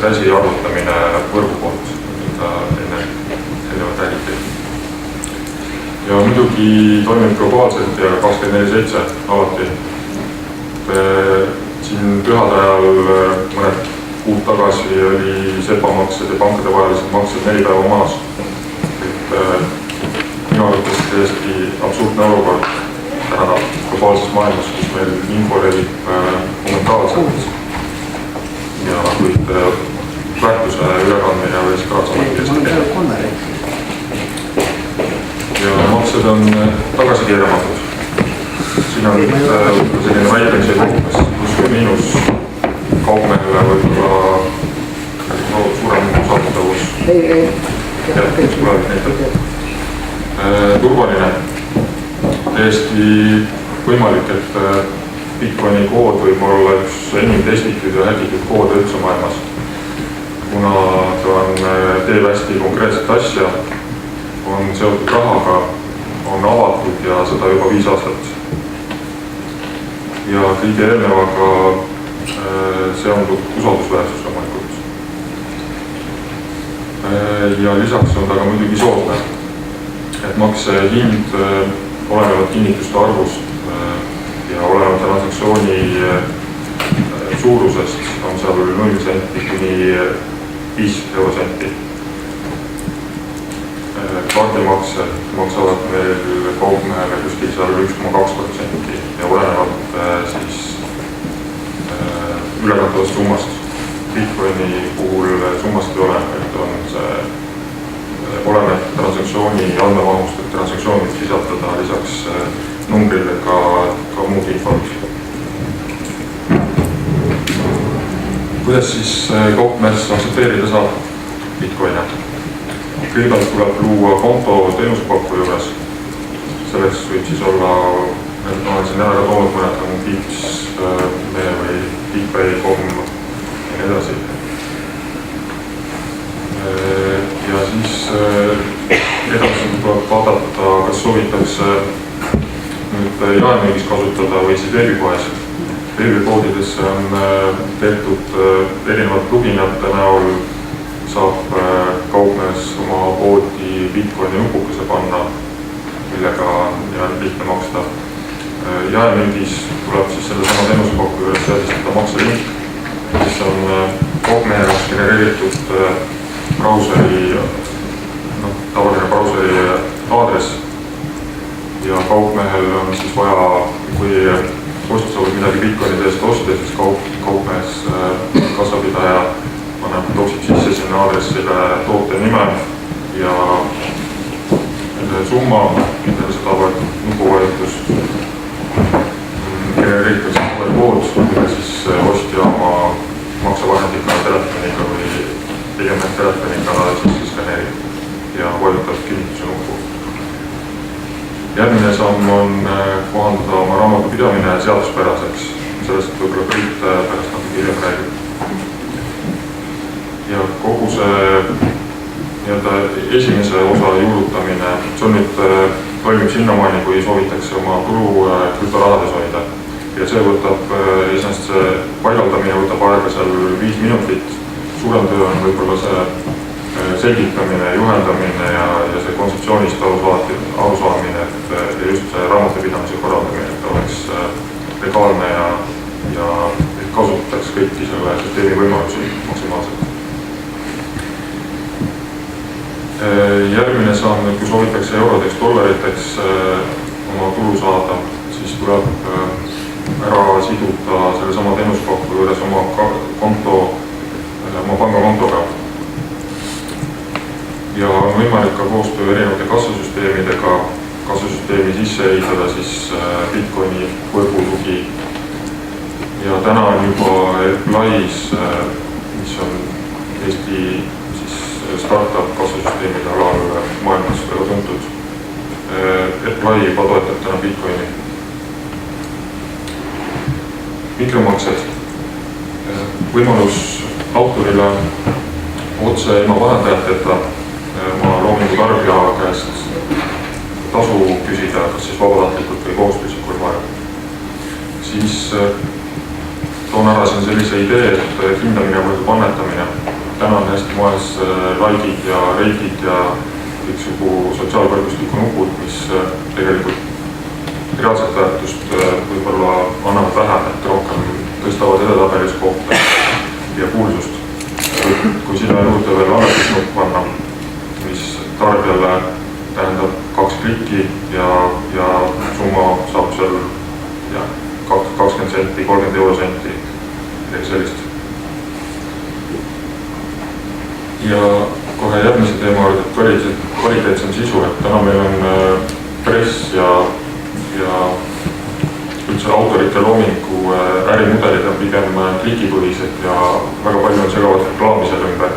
räsi arvutamine võrgu poolt, mida enne räägiti. Ja muidugi toimib globaalselt ja 24/7 alati. Siin pühade ajal mõned kuud tagasi oli sepamaksed ja pankade vahelised maksed 4 päeva maas. Minu arvates täiesti absurdne olukord täna globaalses maailmas, kus meil info levib momentaalselt ja kuid väärtuse ülekandmine võis ka samad ja maksed on tagasi keeramatud. Siin on selline väikese kogumes, pluss või miinus kaupmehele võib-olla suurem usaldavus. Tulevik näitab. turvaline. Täiesti võimalik, et Bitcoini kood võib olla üks enim testitud ja häkitud koode üldse maailmas. Kuna ta teeb hästi konkreetset asja, on seotud rahaga, on avatud ja seda juba 5 aastat. Ja kõige eelnevaga seondub usaldusväärsus loomulikult. Ja lisaks on ta ka muidugi soodne, et makse hind olenevad kinnituste arvust ja olenevad transaktsiooni suurusest on seal 0 senti kuni 5 eurosenti. Kaardimaksed maksavad meil kaupmehele kuskil seal 1,2% ja olenevalt siis ülekantavast summast. Bitcoini puhul summast ei ole, et on see oleneb transaktsiooni andmemahust, et transaktsioon võib sisaldada lisaks numbrile ka muud infot. Kuidas siis kaupmees aktsepteerida saab Bitcoine? Kõigepealt tuleb luua konto teenusepakku juures. Selleks võib siis olla, ma olen siin ära ka toonud mõned nagu Glimstedt või btc.ee ja nii edasi. Ja siis edasi tuleb vaadata, kas soovitakse nüüd jaemüügis kasutada või siis veebipoes. Veebipoodidesse on tehtud erinevad pluginate näol, saab kaupmees oma poodi Bitcoini nupukese panna, millega on lihtne maksta. Jaemüügis tuleb siis selle sama teenusepakku juures seadistada makselink, mis on kaupmehe jaoks genereeritud brauseri, tavaline brauseri aadress ja kaupmehel on siis vaja, kui post soovib midagi Bitcoinide eest osta, siis kaupmees kassapidaja toksib sisse sinna aadressile toote nime ja summa, seda nupuvajutust genereeritakse kood, mille siis ostja oma maksevahendiga, telefoniga või pigem telefoniga siis skaneerib ja vajutab kinnituse nuppu. Järgmine samm on kohandada oma raamatupidamine seaduspäraseks. Sellest võib-olla Priit pärast nagu hiljem räägib. Ja kogu see esimese osa juurutamine, see on nüüd toimib sinnamaani, kui soovitakse oma tulu kryptorahades hoida. Ja see võtab, esmast see paigaldamine võtab aega seal 5 minutit. Suurem töö on võib-olla see selgitamine, juhendamine ja see kontseptsioonist arusaamine, et just see raamatupidamise korraldamine, et oleks legaalne ja kasutataks kõiki selle süsteemi võimalusi maksimaalselt. Järgmine samm, kui soovitakse eurodeks, dollariteks oma tulu saada, siis tuleb ära siduda selle sama teenuspakku juures oma pangakontoga. Ja on võimalik ka koostöö erinevate kassasüsteemidega, kassasüsteemi sisse ehitada siis Bitcoini võrgutugi. Ja täna on juba Applauds, mis on Eesti siis startup kassasüsteemide alal maailmas väga tuntud. Applaud juba toetab täna Bitcoini. Mikromaksed. Võimalus autorile otse ilma vahendajateta oma loomingu tarbija käest tasu küsida, kas siis vabatahtlikult või kohustuslikul moel. Siis toon ära siin sellise idee, et hindamine võrdub annetamine. Täna on hästi moes likeid ja rate'id ja kõiksugu sotsiaalvõrgustiku nupud, mis tegelikult reaalset väärtust võib-olla annavad vähem, et rohkem tõstavad edetabelis kohta ja kuulsust. Kui sinna juurde veel annetusnupp panna, mis tarbijale tähendab 2 klikki ja summa saab seal 20 senti, 30 eurosenti, midagi sellist. Ja kohe järgmise teema oli kvaliteetsem sisu, et täna meil on press ja üldse autorite loomingu ärimudelid on pigem klikipõhised ja väga palju on segavat reklaami selle ümber.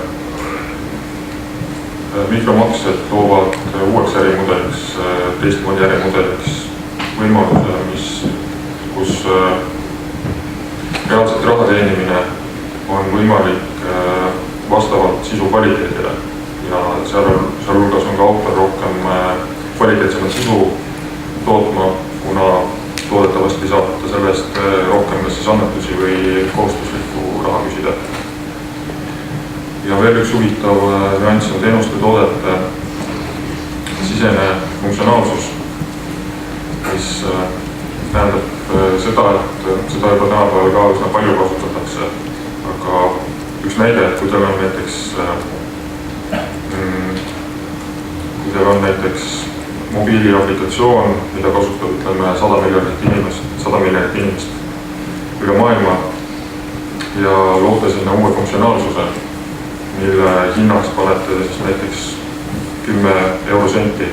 Mikromaksed loovad uueks ärimudeliks Eestimaal ärimudeliks võimaluse, kus reaalselt raha teenimine on võimalik vastavalt sisu kvaliteedile ja sealhulgas on ka autor rohkem kvaliteetsemat sisu tootma, kuna toodetavasti saab ta sellest rohkem kas siis annetusi või kohustuslikku raha küsida. Ja veel üks huvitav nüanss on teenuste toodete sisene funktsionaalsus, mis tähendab seda, et seda juba tänapäeval ka üsna palju kasutatakse. Aga üks näide, et kui teil on näiteks mobiiliaplikatsioon, mida kasutab, ütleme, 100 miljonit inimest üle maailma ja loote sinna uue funktsionaalsuse, mille hinnaks panete siis näiteks 10 eurosenti.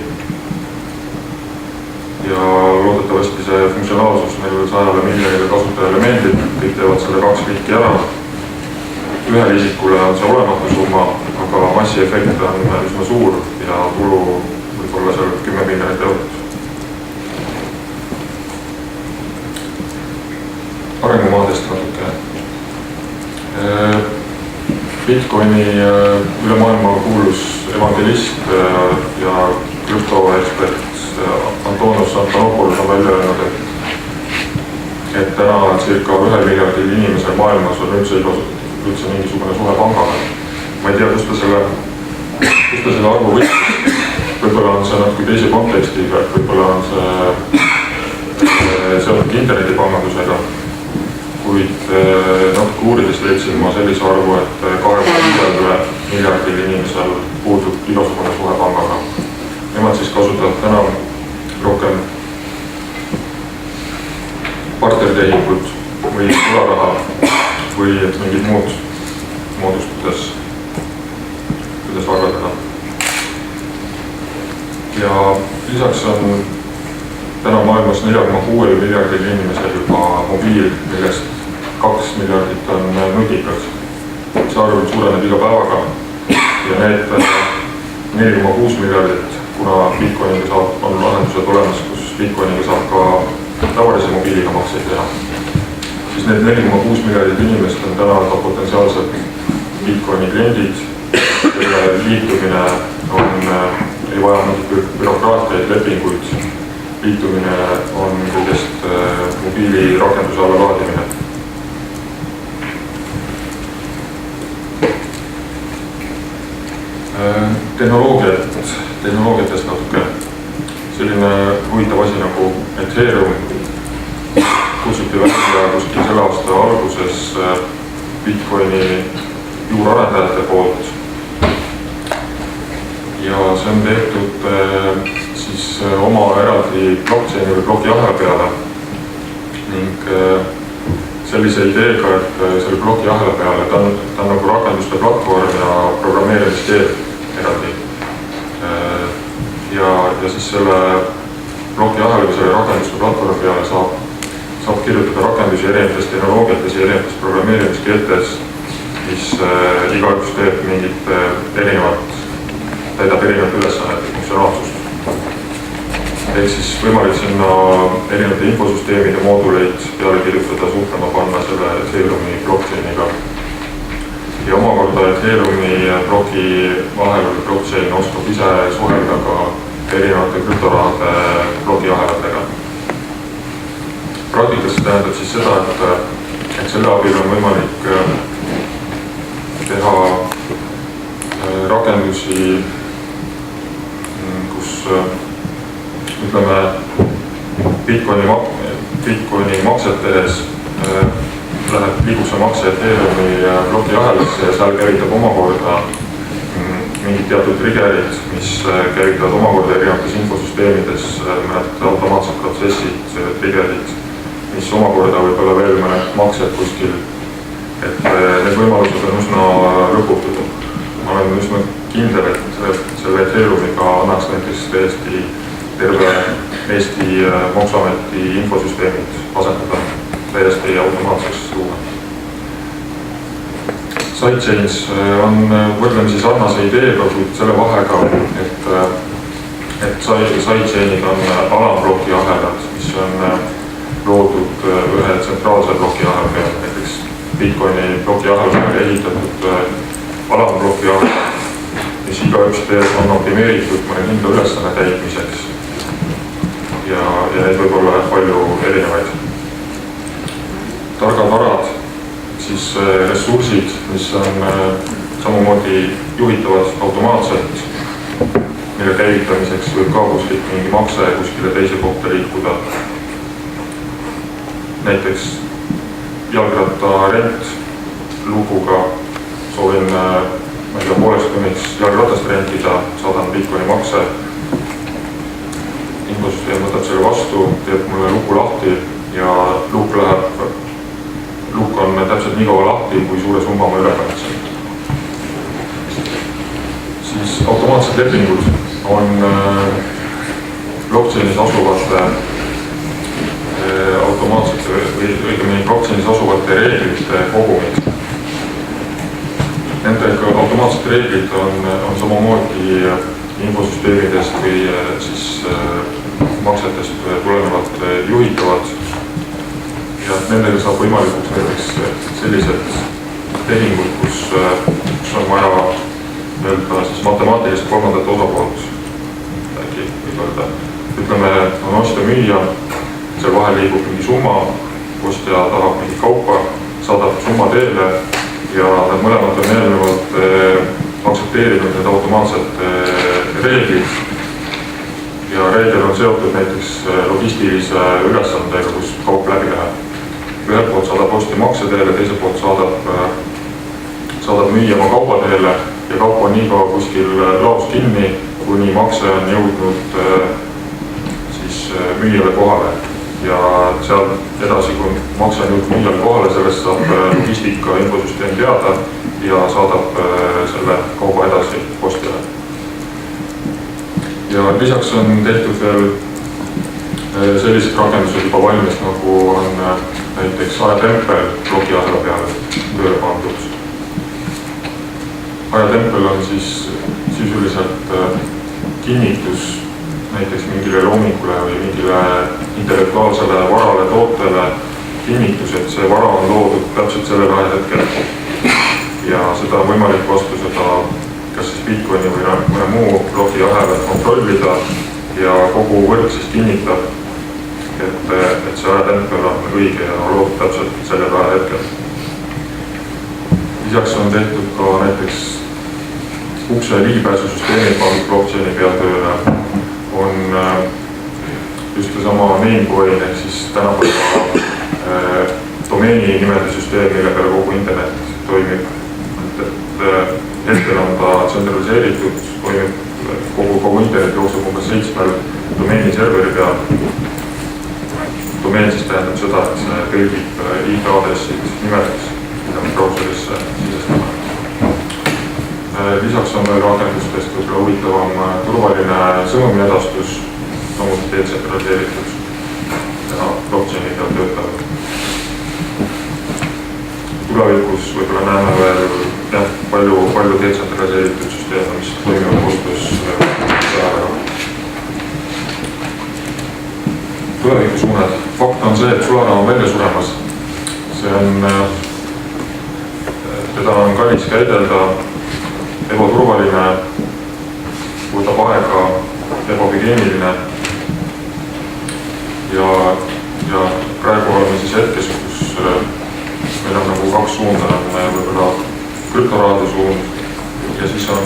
Ja loodetavasti see funktsionaalsus neil 100 miljonile kasutajale meeldib, kõik teevad selle 2 klikki ära. Ühele isikule on see olematu summa, aga massiefekt on üsna suur ja tulu võib olla seal 10 miljonit eurot. Arengumaadest natuke. Bitcoini üle maailma kuulus evangelist ja krüptoekspert Antonos Antonopoulos on välja öelnud, et täna circa 1 miljardil inimesel maailmas on üldse mingisugune suhe pangaga. Ma ei tea, kust ta selle arvu võttis. Võib-olla on see natuke teise kontekstiga, et võib-olla on see seotud internetipangandusega, kuid natuke uurides leidsin ma sellise arvu, et 2,5 miljardil inimesel puudub igasugune suhe pangaga. Nemad siis kasutavad täna rohkem partnertehingud või tulevik või mingid muud moodust, kuidas arvaldada. Ja lisaks on täna maailmas 4,6 miljardil inimesel juba mobiil, millest 2 miljardit on nutikad. See arv suureneb iga päevaga ja need 4,6 miljardit, kuna Bitcoiniga on lahendused olemas, kus Bitcoiniga saab ka tavalise mobiiliga makseid teha. Siis need 4,6 miljardit inimest on täna ka potentsiaalselt Bitcoini kliendid, kelle liitumine ei vaja mingit bürokraatiaid, lepinguid. Liitumine on kõigest mobiili rakenduse alla laadimine. Tehnoloogiatest natuke. Selline huvitav asi nagu Ethereum kutsuti välja kuskil selle aasta alguses Bitcoini juurarendajate poolt. Ja see on tehtud siis oma eraldi blockchaini või blokiahela peale ning sellise ideega, et selle blokiahela peale ta on nagu rakenduste platvorm ja programmeerimiskeel eraldi. Ja siis selle blokiahela või selle rakenduste platvormi peale saab kirjutada rakendusi erinevates tehnoloogiates ja erinevates programmeerimiskeeltes, mis igaüks teeb mingit täidab erinevat ülesannet ja funktsionaalsust. Ehk siis võimalik sinna erinevate infosüsteemide mooduleid peale kirjutada, suhtlema panna selle Ethereumi blockchainiga. Ja omakorda Ethereumi bloki vahel või blockchain oskab ise suhelda ka erinevate kryptorahade blokiahelatega. Praktikas see tähendab siis seda, et selle abil on võimalik teha rakendusi, kus ütleme Bitcoini makset tehes liigub see makse Ethereumi blokiahelasse ja seal käivitab omakorda mingid teatud triggerid, mis käivitavad omakorda erinevates infosüsteemides mõned automaatsed protsessid, triggerid, mis omakorda võib olla veel mõned maksed kuskil. Et need võimalused on üsna lõputud. Ma olen üsna kindel, et selle Ethereumiga annaks näiteks täiesti terve Eesti Maksuameti infosüsteemid asendada täiesti automaatseks luua. Sidechains on võrdlemisi sarnase ideega, kuid selle vahega, et sidechaine'id on alambloki ahelad, mis on loodud ühe tsentraalse bloki ahel peal, näiteks Bitcoini bloki ahel on ehitatud alambloki ahel, mis igaüks on optimeeritud mõne kindla ülesanne täitmiseks ja neid võib olla palju erinevaid. Targad varad, siis ressursid, mis on samamoodi juhitavad automaatselt, mille käivitamiseks võib ka kuskilt mingi makse kuskile teise kohta liikuda. Näiteks jalgratta rent luguga soovin pooleks tunniks jalgratast rentida, saadan Bitcoini makse. Infosüsteem võtab selle vastu, teeb mulle luku lahti ja lukk on täpselt nii kaua lahti, kui suure summa ma üle kandsin. Siis automaatsed lepingud on blockchainis asuvate blockchainis asuvate reeglite kogumid. Nendega automaatsed reeglid on samamoodi infosüsteemidest või siis maksetest tulenevalt juhitavad ja nendega saab võimalikuks näiteks sellised tehingud, kus on vaja siis matemaatilist kolmandat osapoolt, äkki võib öelda. Ütleme, on ostja-müüja, seal vahel liigub mingi summa, ostja tahab mingi kaupa, saadab summa teele ja nad mõlemad on eelnevalt aktsepteerinud need automaatsed reeglid ja reegel on seotud näiteks logistilise ülesandega, kus kaup läbi läheb. Ühelt poolt saadab ostja makse teele, teiselt poolt saadab müüa oma kauba teele ja kaup on nii kaua kuskil laos kinni, kuni makse on jõudnud siis müüjale kohale. Ja seal edasi, kui makse on jõudnud müüjale kohale, sellest saab logistika infosüsteem teada ja saadab selle kauba edasi ostjale. Ja lisaks on tehtud veel sellised rakendused juba valmis, nagu on näiteks ajatempel blokiahela peale tööle pandud. Ajatempel on siis sisuliselt kinnitus näiteks mingile loomingule või mingile intellektuaalsele varale, tootele kinnitus, et see vara on loodud täpselt sellel ajahetkel. Ja seda on võimalik vastu seda kas siis Bitcoini või mõne muu blokiahela kontrollida ja kogu võrk siis kinnitab, et see ajatempel on õige ja loodud täpselt sellel ajahetkel. Lisaks on tehtud ka näiteks ukse ligipääsusüsteemi pandud blockchaini peatööle on just seesama namecoin ehk siis tänapäeva domeeni nimede süsteem, mille peale kogu internet toimib. Hetkel on ta tsentraliseeritud, toimib kogu internet jookseb umbes 7 domeeni serveri peal. Domeen siis tähendab seda, et see tõlgib IP-aadressid nimedeks, mida me browserisse sisestame. Lisaks on veel rakendustest võib-olla huvitavam turvaline sõnumi edastus, samuti detsentraliseeritud ja blockchaini peal töötavad. Tulevikus võib-olla näeme veel palju detsentraliseeritud süsteeme, mis toimivad koostöös sõjaväega. Tulevikusuunad. Fakt on see, et sularaha on välja suremas. Teda on kallis käidelda, ebaturvaline, võtab aega, ebahügieeniline ja praegu oleme siis hetkes, kus meil on nagu 2 suunda, on võib-olla kryptorahade suund ja siis on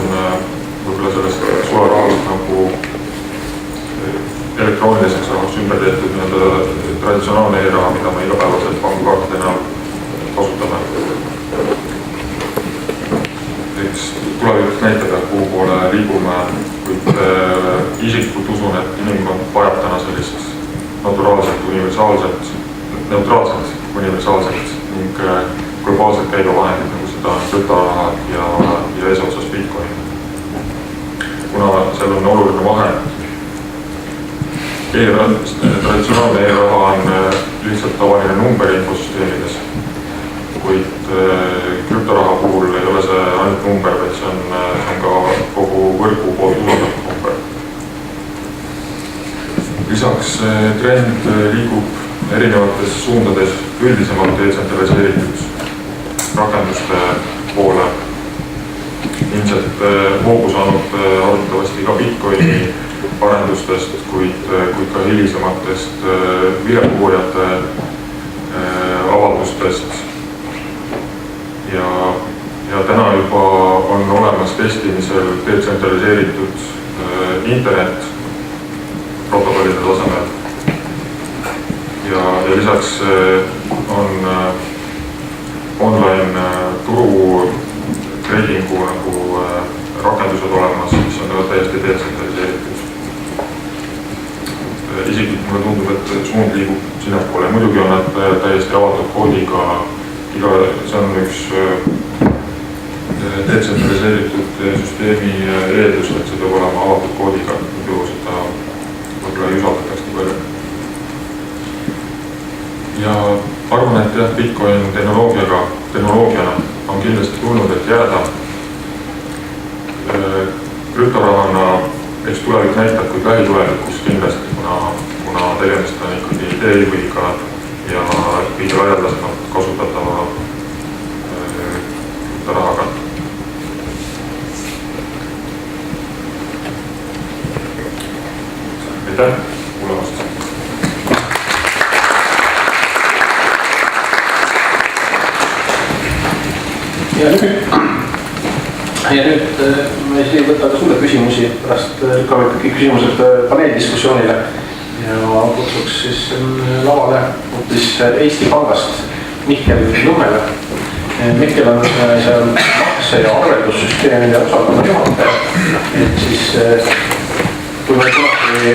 võib-olla sellest sularahast nagu elektrooniliseks rahaks ümber tehtud traditsionaalne e-raha, mida me igapäevaselt pangukaartidena kasutame. Tulevikus näitab, kuhu poole liigume, kuid isiklikult usun, et inimkond vajab täna sellist neutraalselt, universaalselt ning globaalselt käiva vahendid, nagu seda on kryptoraha ja eesotsas Bitcoin. Kuna seal on oluline vahe, traditsionaalne e-raha on lihtsalt tavaline number infosüsteemides, kuid kryptoraha puhul ei ole see ainult number, vaid see on ka kogu võrgu poolt usaldatud number. Lisaks trend liigub erinevates suundades üldisemalt detsentraliseeritud rakenduste poole. Ilmselt hoogu saanud arvatavasti ka Bitcoini arendustest, kuid ka hilisematest vilepuhujate avaldustest. Ja täna juba on olemas testimisel detsentraliseeritud internet protokollide tasemel. Ja lisaks on online turu tradingu nagu rakendused olemas, mis on täiesti detsentraliseeritud. Isiklikult mulle tundub, et suund liigub sinnapoole. Muidugi on nad täiesti avatud koodiga. See on üks detsentraliseeritud süsteemi eeldus, et see peab olema avatud koodiga, muidu seda võib-olla ei usaldataks nii palju. Ja arvan, et jah, Bitcoin tehnoloogiana on kindlasti tulnud, et jääda. Kryptorahana eks tulevik näitab, kuid lähitulevikus kindlasti, kuna tegemist on ikkagi ideejuhiga ja kõige laialdasemalt kasutatava rahaga. Aitäh kuulamast! Ja nüüd me ei võta ka sulle küsimusi, pärast lükkame kõik küsimused paneeldiskussioonile ja kutsuks siis lavale hoopis Eesti Pangast Mihkel Nõmmela. Mihkel on seal makse- ja arveldussüsteemide osakonna juhataja, et siis kui meil kunagi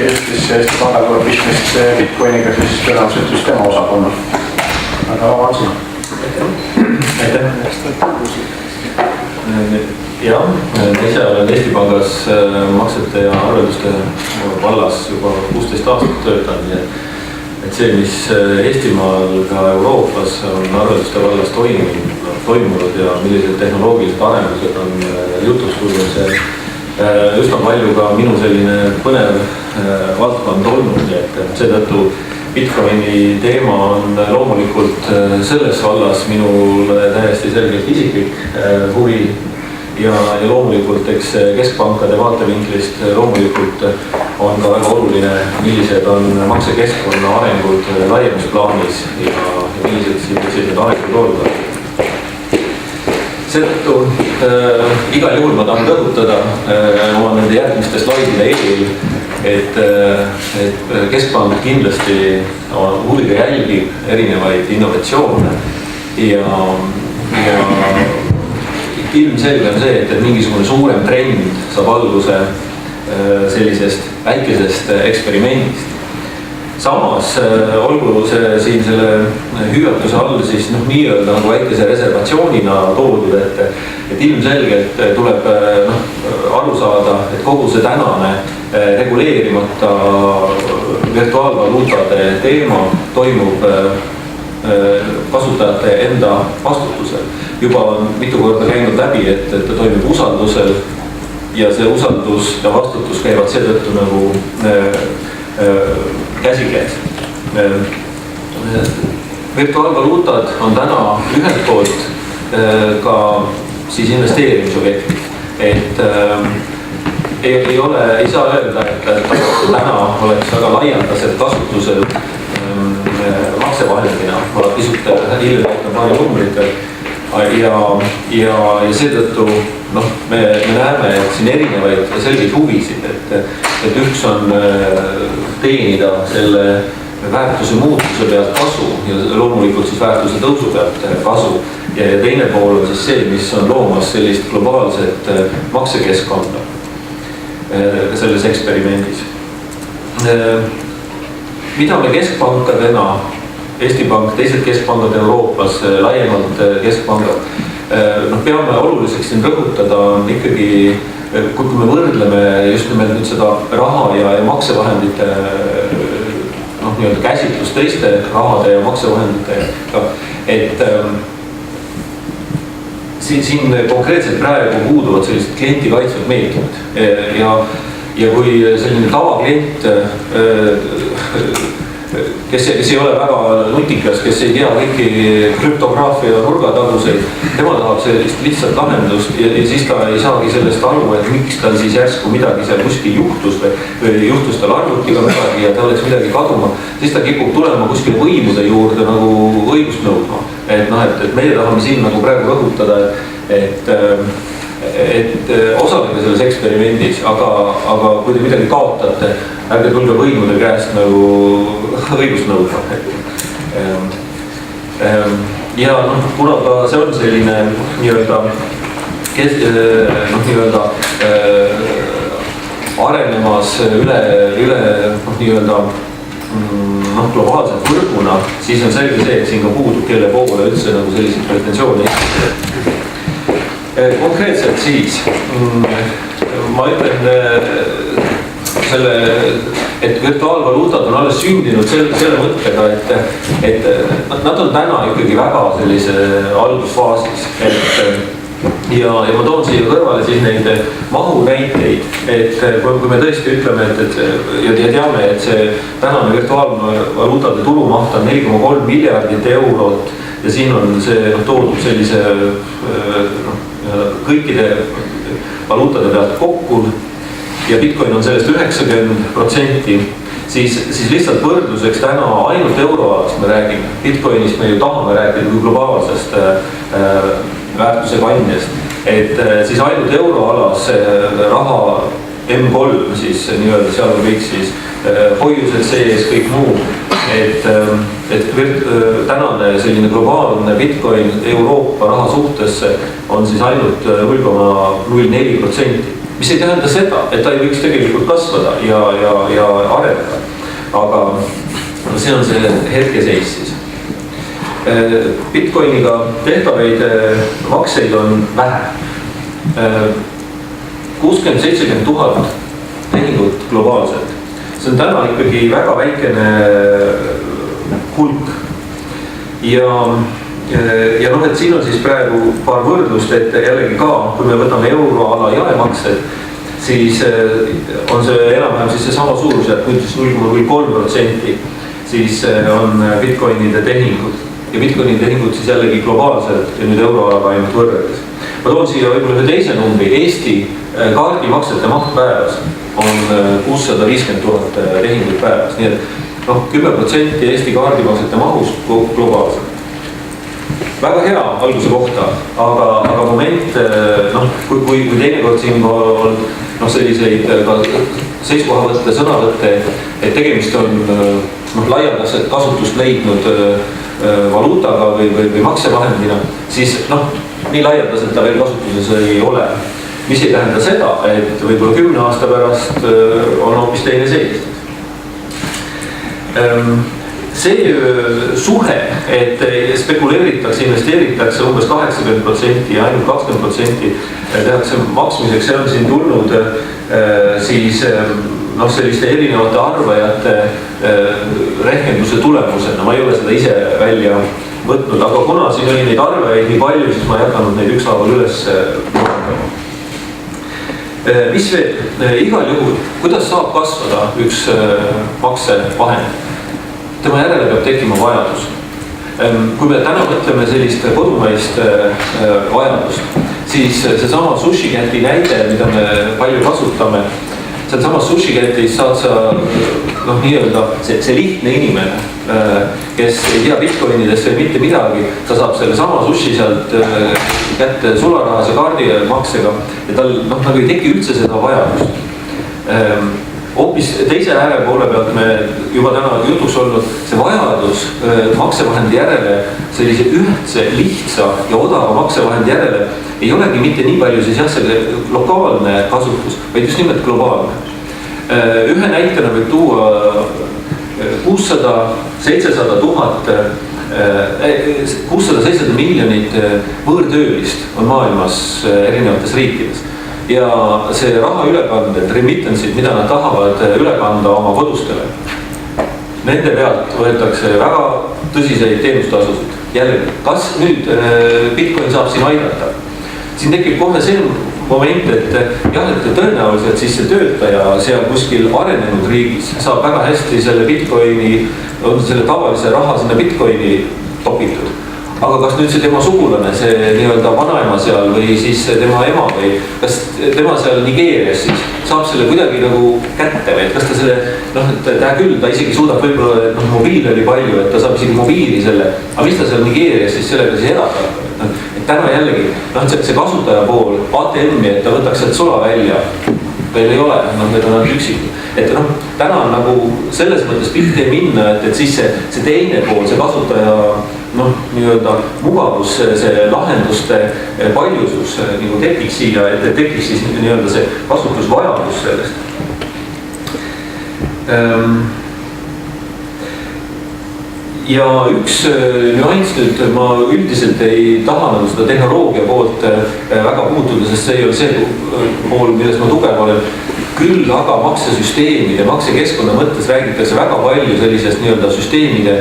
Eesti Pangal tuleb pistmist Bitcoiniga, siis tõenäoliselt just tema osakonnal. Aga lava on sina. Jah, ise olen Eesti Pangas maksete ja arvelduste vallas juba 16 aastat töötanud. Et see, mis Eestimaal ka Euroopas on arvelduste vallas toimunud ja millised tehnoloogilised arendused on jutuks tulnud, see üsna palju ka minu selline põnev valdkond olnud, et seetõttu Bitcoini teema on loomulikult selles vallas minul täiesti selgelt isiklik huvi ja loomulikult eks keskpankade vaatevinklist loomulikult on ka väga oluline, millised on maksekeskkonna arengud laiemas plaanis ja millised need arengud olla. Seetõttu igal juhul ma tahan rõhutada oma nende järgmiste slaidide eel, et keskpank kindlasti huviga jälgib erinevaid innovatsioone ja ilmselge on see, et mingisugune suurem trend saab alguse sellisest väikesest eksperimendist. Samas olgu see siin selle hüüatuse all siis nii-öelda nagu väikese reservatsioonina toodud, et ilmselgelt tuleb aru saada, et kogu see tänane reguleerimata virtuaalvaluutade teema toimub kasutajate enda vastutusel. Juba on mitu korda käinud läbi, et ta toimub usaldusel ja see usaldus ja vastutus käivad seetõttu nagu käsikäes. Virtuaalvaluutad on täna ühelt poolt ka siis investeerimisobjektid, et ei saa öelda, et täna oleks väga laialdaselt kasutusel maksevahendina, ma pisut hiljem võtan paari numbritel ja seetõttu me näeme, et siin erinevaid selgeid huvisid, et üks on teenida selle väärtuse muutuse pealt kasu ja loomulikult siis väärtuse tõusu pealt kasu ja teine pool on siis see, mis on loomas sellist globaalset maksekeskkonda selles eksperimendis. Mida me keskpankadena, Eesti Pank, teised keskpangad Euroopas, laiemalt keskpangad, peame oluliseks siin rõhutada on ikkagi, kui me võrdleme just nimelt nüüd seda raha ja maksevahendite käsitlust teiste rahade ja maksevahenditega, et siin konkreetselt praegu puuduvad sellised klienti kaitsvad meetmed ja kui selline tavaklient kes ei ole väga nutikas, kes ei tea kõiki krüptograafia nurgataguseid, tema tahab sellist lihtsalt lahendust ja siis ta ei saagi sellest aru, et miks tal siis järsku midagi seal kuskil juhtus või juhtus tal arvutiga midagi ja ta läks midagi kaduma, siis ta kipub tulema kuskile võimude juurde nagu õigust nõudma. Et meie tahame siin nagu praegu rõhutada, et osalege selles eksperimendis, aga kui te midagi kaotate, ärge tulge võimude käest nagu õigust nõudma. Ja kuna ka see on selline arenemas üle globaalselt võrguna, siis on selge see, et siin ka puudub kelle poole üldse nagu selliseid pretensioone esitada. Konkreetselt siis ma ütlen et virtuaalvaluutad on alles sündinud selle mõttega, et nad on täna ikkagi väga sellise algusfaasis. Ja ma toon siia kõrvale siis neid mahu näiteid, et kui me tõesti ütleme, ja teame, et see tänane virtuaalvaluutade turumaht on 4,3 miljardit eurot ja siin on see toodud sellise kõikide valuutade pealt kokku ja Bitcoin on sellest 90%, siis lihtsalt võrdluseks täna ainult euroalast me räägime. Bitcoinist me ju tahame rääkida kui globaalsest väärtuse kandjast, et siis ainult euroalas raha M3 siis nii-öelda seal on kõik siis hoiused sees, kõik muu, et tänane selline globaalne Bitcoin Euroopa raha suhtesse on siis ainult 0,04%, mis ei tähenda seda, et ta ei võiks tegelikult kasvada ja areneda, aga see on see hetkeseis siis. Bitcoiniga tehtavaid makseid on vähe. 60-70 000 tehingut globaalselt. See on täna ikkagi väga väikene hulk. Ja et siin on siis praegu paar võrdlust, et jällegi ka, kui me võtame euroala jaemaksed, siis on see enam-vähem siis see sama suurusjärk, nüüd siis 0,3%, siis on Bitcoinide tehingud. Ja Bitcoini tehingud siis jällegi globaalselt ja nüüd euroalaga ainult võrreldes. Ma toon siia võib-olla ühe teise numbri. Eesti kaardimaksete maht päevas on 650 000 tehingut päevas. Nii et 10% Eesti kaardimaksete mahust globaalselt. Väga hea alguse kohta, aga moment, kui teinekord siin on selliseid seisukohavõtte, sõnavõtte, et tegemist on laialdaselt kasutust leidnud valuutaga või maksevahendina, siis nii laialdaselt ta veel kasutuses ei ole. Mis ei tähenda seda, et võib-olla 10 aasta pärast on hoopis teine seis. See suhe, et spekuleeritakse, investeeritakse umbes 80% ja ainult 20% tehakse maksmiseks, see on siin tulnud siis selliste erinevate arvajate rehkenduse tulemusena. Ma ei ole seda ise välja võtnud, aga kuna siin oli neid arvajaid nii palju, siis ma ei hakanud neid ükshaaval üles vaatama. Mis veel? Igal juhul, kuidas saab kasvada üks maksevahend? Tema järele peab tekkima vajadus. Kui me täna mõtleme sellist kodumaist vajadust, siis seesama sushi-käti näide, mida me palju kasutame, seal samas sushi-kätis saad sa see lihtne inimene, kes ei tea bitcoinidest või mitte midagi, ta saab selle sama sushi sealt kätte sularahase kaardimaksega ja tal ei teki üldse seda vajadust. Hoopis teise ääre poole pealt me juba täna jutuks olnud, see vajadus maksevahendi järele, sellise ühtse, lihtsa ja odava maksevahendi järele ei olegi mitte nii palju siis see lokaalne kasutus, vaid just nimelt globaalne. Ühe näitena võib tuua 600 miljonit võõrtöölist on maailmas erinevates riikides. Ja see raha ülekanded, remittance'id, mida nad tahavad üle kanda oma kodustele, nende pealt võetakse väga tõsiseid teenustasusid. Jällegi, kas nüüd Bitcoin saab siin aidata? Siin tekib kohe see moment, et jah, et tõenäoliselt siis see töötaja seal kuskil arenenud riigis saab väga hästi selle Bitcoini, on selle tavalise raha sinna Bitcoini topitud. Aga kas nüüd see tema sugulane, see nii-öelda vanaema seal või siis tema ema või kas tema seal Nigeerias siis saab selle kuidagi nagu kätte või et kas ta selle, et ta küll, ta isegi suudab võib-olla, et mobiil oli palju, et ta saab isegi mobiili selle, aga mis ta seal Nigeerias siis sellega siis edasi hakkab? Et täna jällegi, see kasutaja pool, ATM-i, et ta võtaks sealt sula välja, veel ei ole, need on üksikud. Et täna on nagu selles mõttes pikk tee minna, et siis see teine pool, see kasutaja nii-öelda mugavus, see lahenduste paljusus nagu tekiks siia, et tekiks siis nii-öelda see kasutusvajadus sellest. Ja üks nüanss nüüd, ma üldiselt ei taha nagu seda tehnoloogia poolt väga puutuda, sest see ei ole see pool, milles ma tugev olen. Küll aga maksesüsteemide, maksekeskkonna mõttes räägitakse väga palju sellisest nii-öelda süsteemide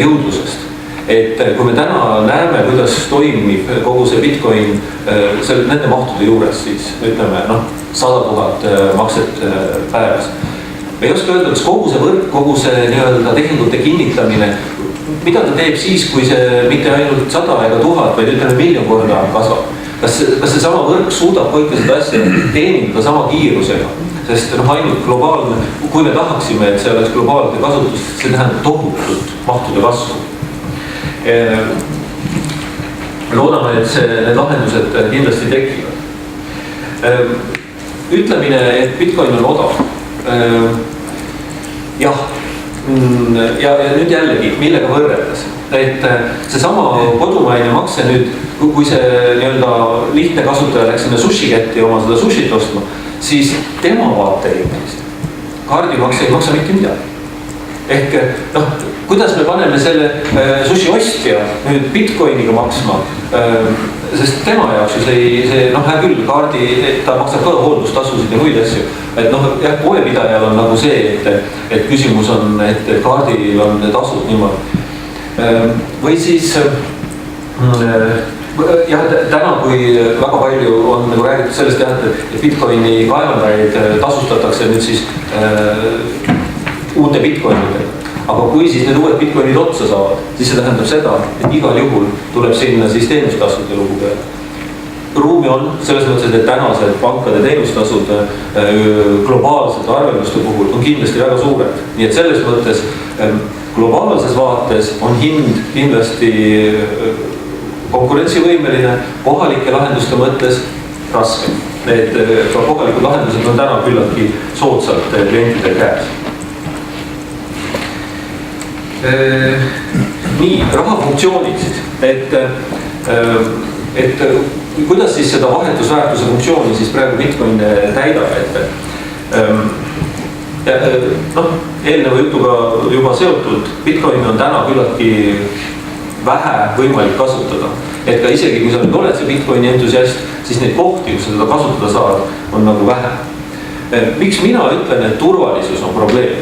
jõudlusest. Et kui me täna näeme, kuidas toimib kogu see Bitcoin nende mahtude juures, siis ütleme 100 000 makset päevas. Me ei oska öelda, kas kogu see võrk, kogu see nii-öelda tehingute kinnitamine, mida ta teeb siis, kui see mitte ainult 100 ega 1000, vaid ütleme 1 miljon korda kasvab. Kas see sama võrk suudab kõike seda asja teenindada sama kiirusega? Sest ainult globaalne, kui me tahaksime, et see oleks globaalne kasutus, see tähendab tohutut mahtude kasvu. Loodame, et need lahendused kindlasti tekivad. Ütlemine, et Bitcoin on odav. Jah, ja nüüd jällegi, millega võrredes? Et see sama kodumaine makse nüüd, kui see nii-öelda lihtne kasutaja läks sinna sushi-ketti oma seda sushit ostma, siis tema vaateringist kaardimakse ei maksa mitte midagi. Ehk kuidas me paneme selle sushi ostja nüüd Bitcoiniga maksma, sest tema jaoks ju see hea küll, kaardi, ta maksab ka hooldustasusid ja muid asju. Et jah, poepidajal on nagu see, et küsimus on, et kaardil on tasud niimoodi. Või siis jah, täna kui väga palju on nagu räägitud sellest jah, et Bitcoini kaevandajaid tasustatakse nüüd siis uute Bitcoinidega. Aga kui siis need uued Bitcoinid otsa saavad, siis see tähendab seda, et igal juhul tuleb sinna siis teenustasude lugu peale. Ruumi on selles mõttes, et tänased pankade teenustasud globaalsete arvelduste puhul on kindlasti väga suured. Nii et selles mõttes globaalses vaates on hind kindlasti konkurentsivõimeline, kohalike lahenduste mõttes raske. Need kohalikud lahendused on täna küllaltki soodsalt klientide käes. Nii, raha funktsioonid, et kuidas siis seda vahetusväärtuse funktsiooni siis praegu Bitcoin täidab, eelneva jutuga juba seotud, Bitcoin on täna küllaltki vähe võimalik kasutada. Et ka isegi kui sa nüüd oled see Bitcoini entusiast, siis neid kohti, kus seda kasutada saad, on nagu vähe. Miks mina ütlen, et turvalisus on probleem?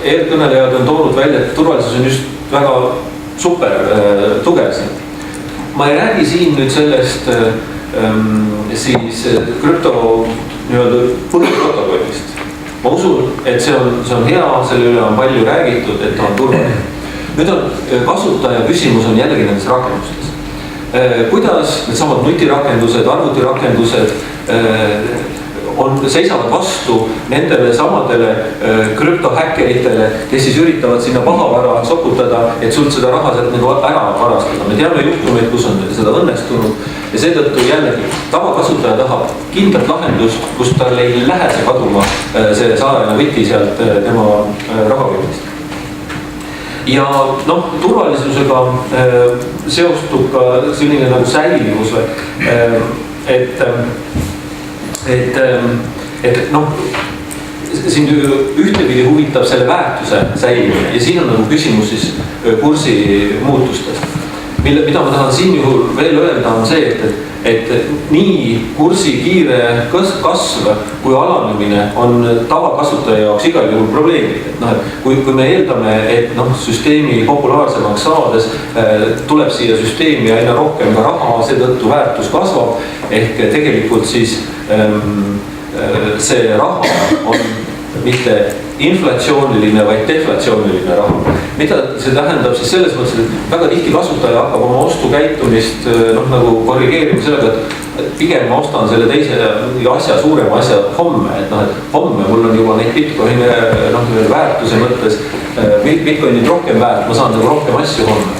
Eelkõnelejad on toonud välja, et turvalisus on just väga super tugev siin. Ma ei räägi siin nüüd sellest siis krüpto nii-öelda põhiprotokollist. Ma usun, et see on hea, selle üle on palju räägitud, et ta on turvaline. Nüüd on kasutaja küsimus on jällegi nendes rakendustes. Kuidas need samad nutirakendused, arvutirakendused seisavad vastu nendele samadele krüptohäkkeritele, kes siis üritavad sinna pahavara sokutada, et sult seda raha sealt nagu ära varastada. Me teame juhtumeid, kus on seda õnnestunud ja seetõttu jällegi tavakasutaja tahab kindlat lahendust, kus tal ei lähe see kaduma see salajane võti sealt tema rahakotist. Ja turvalisusega seostub ka selline nagu säilivus, et siin ühtepidi huvitab selle väärtuse säilimine ja siin on nagu küsimus siis kursi muutustest. Mida ma tahan siin juhul veel öelda on see, et nii kursi kiire kasv kui alanemine on tavakasutaja jaoks igal juhul probleemid. Kui me eeldame, et süsteemi populaarsemaks saades tuleb siia süsteemi aina rohkem ka raha, seetõttu väärtus kasvab, ehk tegelikult siis see raha on mitte inflatsiooniline, vaid deflatsiooniline raha. Mida see tähendab siis selles mõttes, et väga tihti kasutaja hakkab oma ostukäitumist nagu korrigeerima sellega, et pigem ma ostan selle teise asja, suurema asja homme, et homme mul on juba neid Bitcoini väärtuse mõttes, Bitcoinid rohkem väärt, ma saan nagu rohkem asju homme.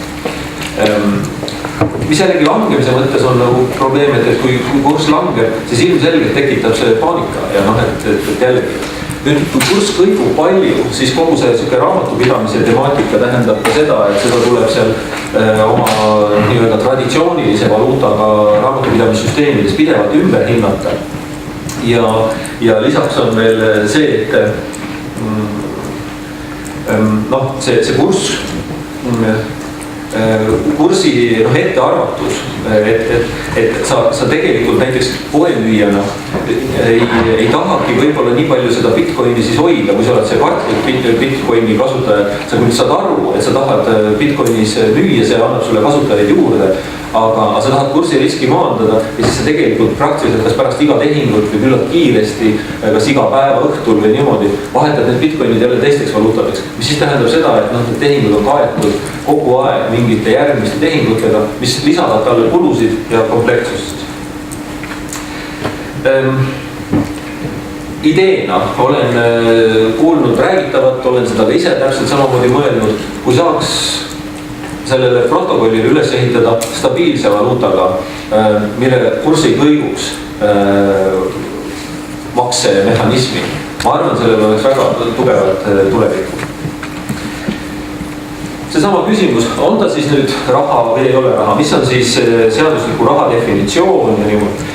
Mis jällegi langemise mõttes on nagu probleem, et kui kurss langeb, siis ilmselgelt tekitab see paanika ja et jällegi. Nüüd, kui kurss kõigub palju, siis kogu see raamatupidamise temaatika tähendab ka seda, et seda tuleb seal oma traditsioonilise valuutaga raamatupidamissüsteemides pidevalt ümber hinnata. Ja lisaks on veel see, et see kurss, kursi ettearvatus, et sa tegelikult näiteks poemüüjana ei tahagi võib-olla nii palju seda Bitcoini siis hoida, kui sa oled see kartlik Bitcoini kasutaja, sa küll saad aru, et sa tahad Bitcoinis müüa, see annab sulle kasutajaid juurde, aga sa tahad kursi riski maandada ja siis sa tegelikult praktiliselt kas pärast iga tehingut või küllalt kiiresti, kas iga päeva õhtul või niimoodi vahetad need Bitcoinid jälle teisteks valuutadeks, mis siis tähendab seda, et need tehingud on kaetud kogu aeg mingite järgmiste tehingutega, mis lisavad talle kulusid ja komplektsust. Ideena olen kuulnud räägitavat, olen seda ka ise täpselt samamoodi mõelnud, kui saaks sellele protokollile üles ehitada stabiilse valuutaga, mille kurss ei kõiguks maksemehhanismi. Ma arvan, sellel oleks väga tugevat tulevikku. Seesama küsimus, on ta siis nüüd raha või ei ole raha? Mis on siis seadusliku raha definitsioon ja niimoodi?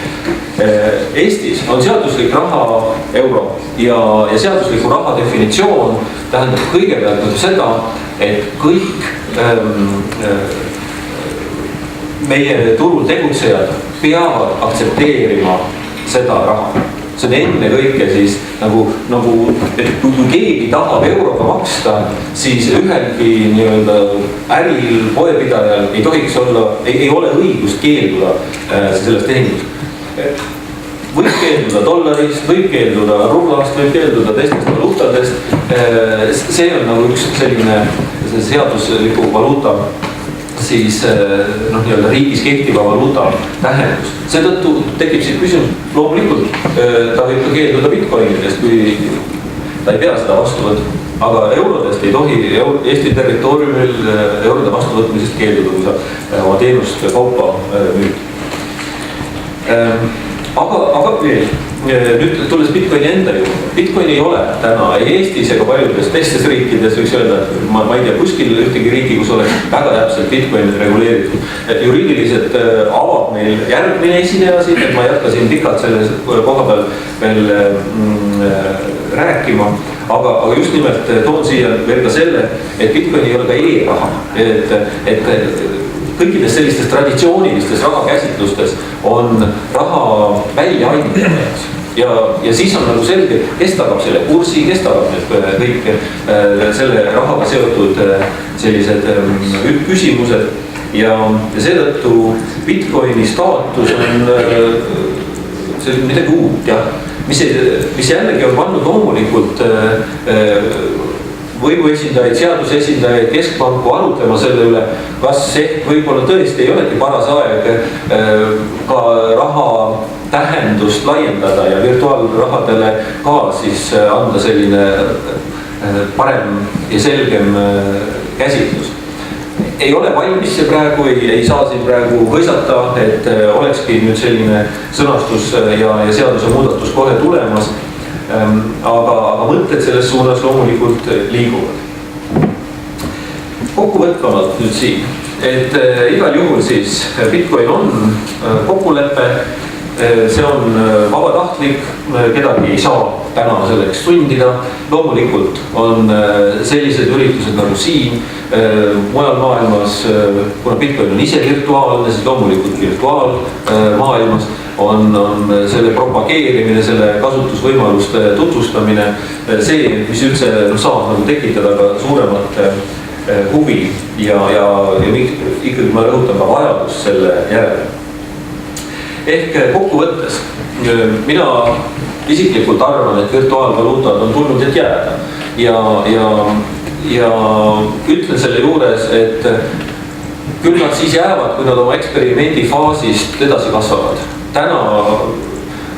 Eestis on seaduslik raha euro ja seadusliku raha definitsioon tähendab kõigepealt seda, et kõik meie turul tegutsejad peavad aktsepteerima seda raha. See on enne kõike siis nagu, et kui keegi tahab euroga maksta, siis ühelgi äril, poepidajal ei tohiks olla, ei ole õigust keelduda sellest tehingust. Võib keelduda dollarist, võib keelduda rublast, võib keelduda teistest valuutadest. See on nagu üks selline seadusliku valuuta siis riigis kehtiva valuuta tähendus. Seetõttu tekib siit küsimus, loomulikult ta võib ka keelduda Bitcoinidest, kui ta ei pea seda vastu võtma. Aga eurodest ei tohi Eesti territooriumil eurode vastu võtmisest keelduda, kui sa oma teenust kaupa müüd. Aga veel, nüüd tulles Bitcoini enda juurde. Bitcoin ei ole täna ei Eestis ega paljudes teistes riikides, võiks öelda, et ma ei tea kuskil ühtegi riiki, kus oleks väga täpselt Bitcoin reguleeritud. Juriidiliselt avab meil järgmine esineja siin, et ma jätkasin pikalt selle koha peal veel rääkima. Aga just nimelt toon siia veel ka selle, et Bitcoin ei ole ka e-raha. Et kõikides sellistes traditsioonilistes rahakäsitlustes on raha välja ainult ja siis on nagu selge, kes tagab selle kursi, kes tagab need kõik selle rahaga seotud sellised küsimused ja seetõttu Bitcoini staatus on midagi uut, jah, mis jällegi on pannud loomulikult võimuesindajaid, seadusesindajaid, keskpanku arutlema selle üle, kas võib-olla tõesti ei olegi paras aeg ka raha tähendust laiendada ja virtuaalrahadele ka siis anda selline parem ja selgem käsitlus. Ei ole valmis see praegu, ei saa siin praegu hõisata, et olekski nüüd selline sõnastus ja seaduse muudatus kohe tulemas. Aga mõtted selles suunas loomulikult liiguvad. Kokkuvõtvamalt nüüd siin, et igal juhul siis Bitcoin on kokkulepe, see on vabatahtlik, kedagi ei saa täna selleks sundida. Loomulikult on sellised üritused nagu siin, mujal maailmas, kuna Bitcoin on ise virtuaalne, siis loomulikult virtuaalmaailmas on selle propageerimine, selle kasutusvõimaluste tutvustamine see, mis üldse saab nagu tekitada ka suuremat huvi ja ikkagi ma rõhutan ka vajadust selle järele. Ehk kokkuvõttes, mina isiklikult arvan, et virtuaalvaluutad on tulnud, et jääda. Ja ütlen selle juures, et küll nad siis jäävad, kui nad oma eksperimendi faasist edasi kasvavad. Täna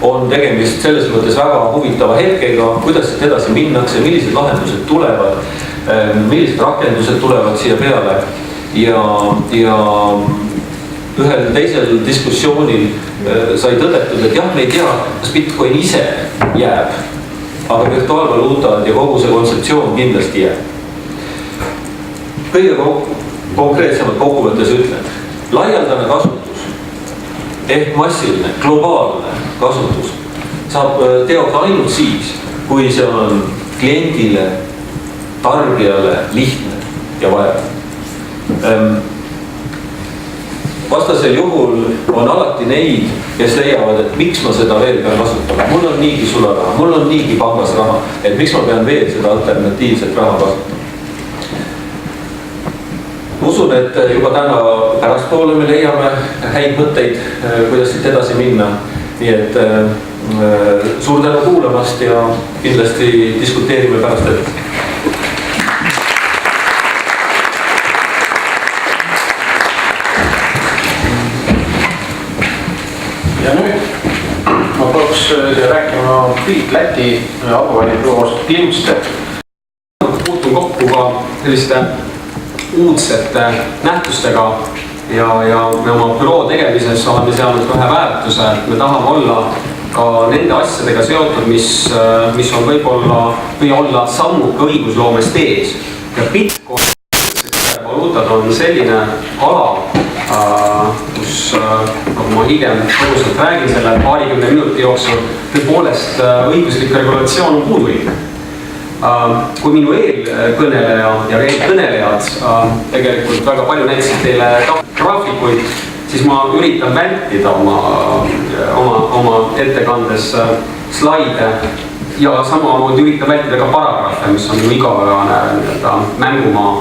on tegemist selles mõttes väga huvitava hetkega, kuidas siit edasi minnakse, millised lahendused tulevad, millised rakendused tulevad siia peale ja ühel teisel diskussioonil sai tõdetud, et jah, me ei tea, kas Bitcoin ise jääb, aga virtuaalvaluutad ja kogu see kontseptsioon kindlasti jääb. Kõige konkreetsemalt kokkuvõttes ütlen, laialdane kasutus ehk massiline, globaalne kasutus saab teoks ainult siis, kui see on kliendile, tarbijale lihtne ja vajalik. Vastasel juhul on alati neid, kes leiavad, et miks ma seda veel pean kasutama. Mul on niigi sularaha, mul on niigi pangas raha, et miks ma pean veel seda alternatiivset raha kasutama. Usun, et juba täna pärastpoole me leiame häid mõtteid, kuidas siit edasi minna. Nii et suur tänu kuulamast ja kindlasti diskuteerime pärast ette. Ja nüüd ma paluks rääkima Priit Läti advokaadibüroost Glimstedt. Puutun kokku ka selliste uudsete nähtustega ja me oma büroo tegemises oleme seadnud ühe väärtuse, et me tahame olla ka nende asjadega seotud, mis on võib-olla või olla sammuka õigusloomest ees. Ja Bitcoin valuutad on selline ala, kus nagu ma hiljem põgusalt räägin selle 20 minuti jooksul, tõepoolest õiguslik regulatsioon on puudulik. Kui minu eelkõneleja ja eelkõnelejad tegelikult väga palju näitasid teile graafikuid, siis ma üritan vältida oma ettekandes slaide ja samamoodi üritan vältida ka paragrahve, mis on ju igapäevane mängumaa.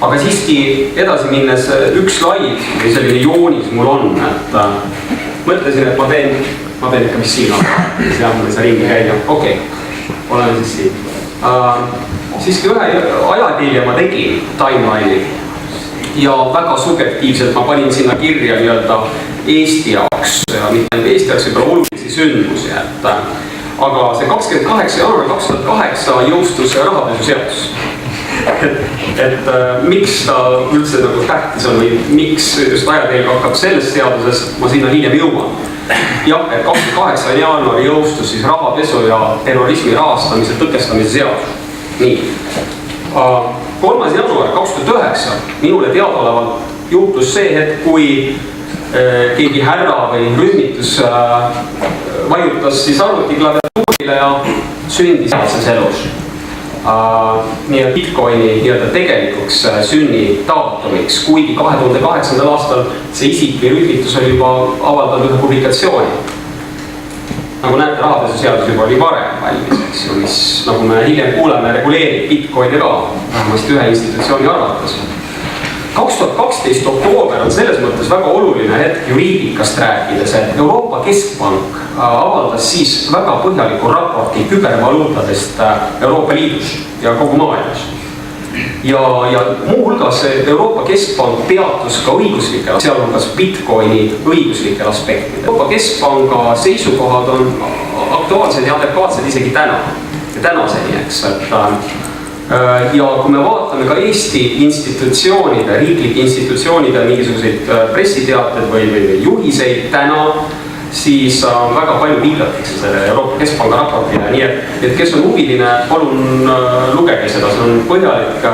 Aga siiski edasi minnes üks slaid või selline joonis mul on, et mõtlesin, et ma teen ikka mis siin on. Seal mul ei saa ringi käia. Okei, oleme siis siin. Siiski ühe ajakirja ma tegin timeline'i ja väga subjektiivselt ma panin sinna kirja nii-öelda Eesti jaoks ja mitte Eesti jaoks võib-olla olulisi sündmusi. Aga see 28. jaanuar 2008 jõustus rahapesuseadus. Et miks ta üldse nagu tähtis on või miks just ajateelg hakkab selles seaduses, ma sinna hiljem jõuan. Jah, et 28. jaanuar jõustus siis rahapesu ja terrorismi rahastamise tõkestamise seadus. Nii. 3. jaanuar 2009 minule teadaolevalt juhtus see hetk, kui keegi härra või rühmitus vajutas siis arvutiklaviatuurile ja sündis selles elus. Nii et Bitcoini nii-öelda tegelikuks sünni daatumiks, kuigi 2008. aastal see isik või rühmitus oli juba avaldanud ühe publikatsiooni. Nagu näete, rahapesuseadus juba oli varem valmis, mis nagu me hiljem kuuleme, reguleerib Bitcoini ka, vähemasti ühe institutsiooni arvates. 2012 oktoober on selles mõttes väga oluline hetk juriidikast rääkides, et Euroopa Keskpank avaldas siis väga põhjaliku raporti kübervaluutadest Euroopa Liidus ja kogu maailmas. Ja muuhulgas Euroopa Keskpank peatus ka õiguslikel, sealhulgas Bitcoini õiguslikel aspektidel. Euroopa Keskpanga seisukohad on aktuaalsed ja adekvaatsed isegi tänaseni, eks. Ja kui me vaatame ka Eesti institutsioonide, riiklike institutsioonide mingisuguseid pressiteated või juhiseid täna, siis väga palju viidatakse selle Euroopa Keskpanga raportile. Nii et kes on huviline, palun lugege seda, see on põhjalik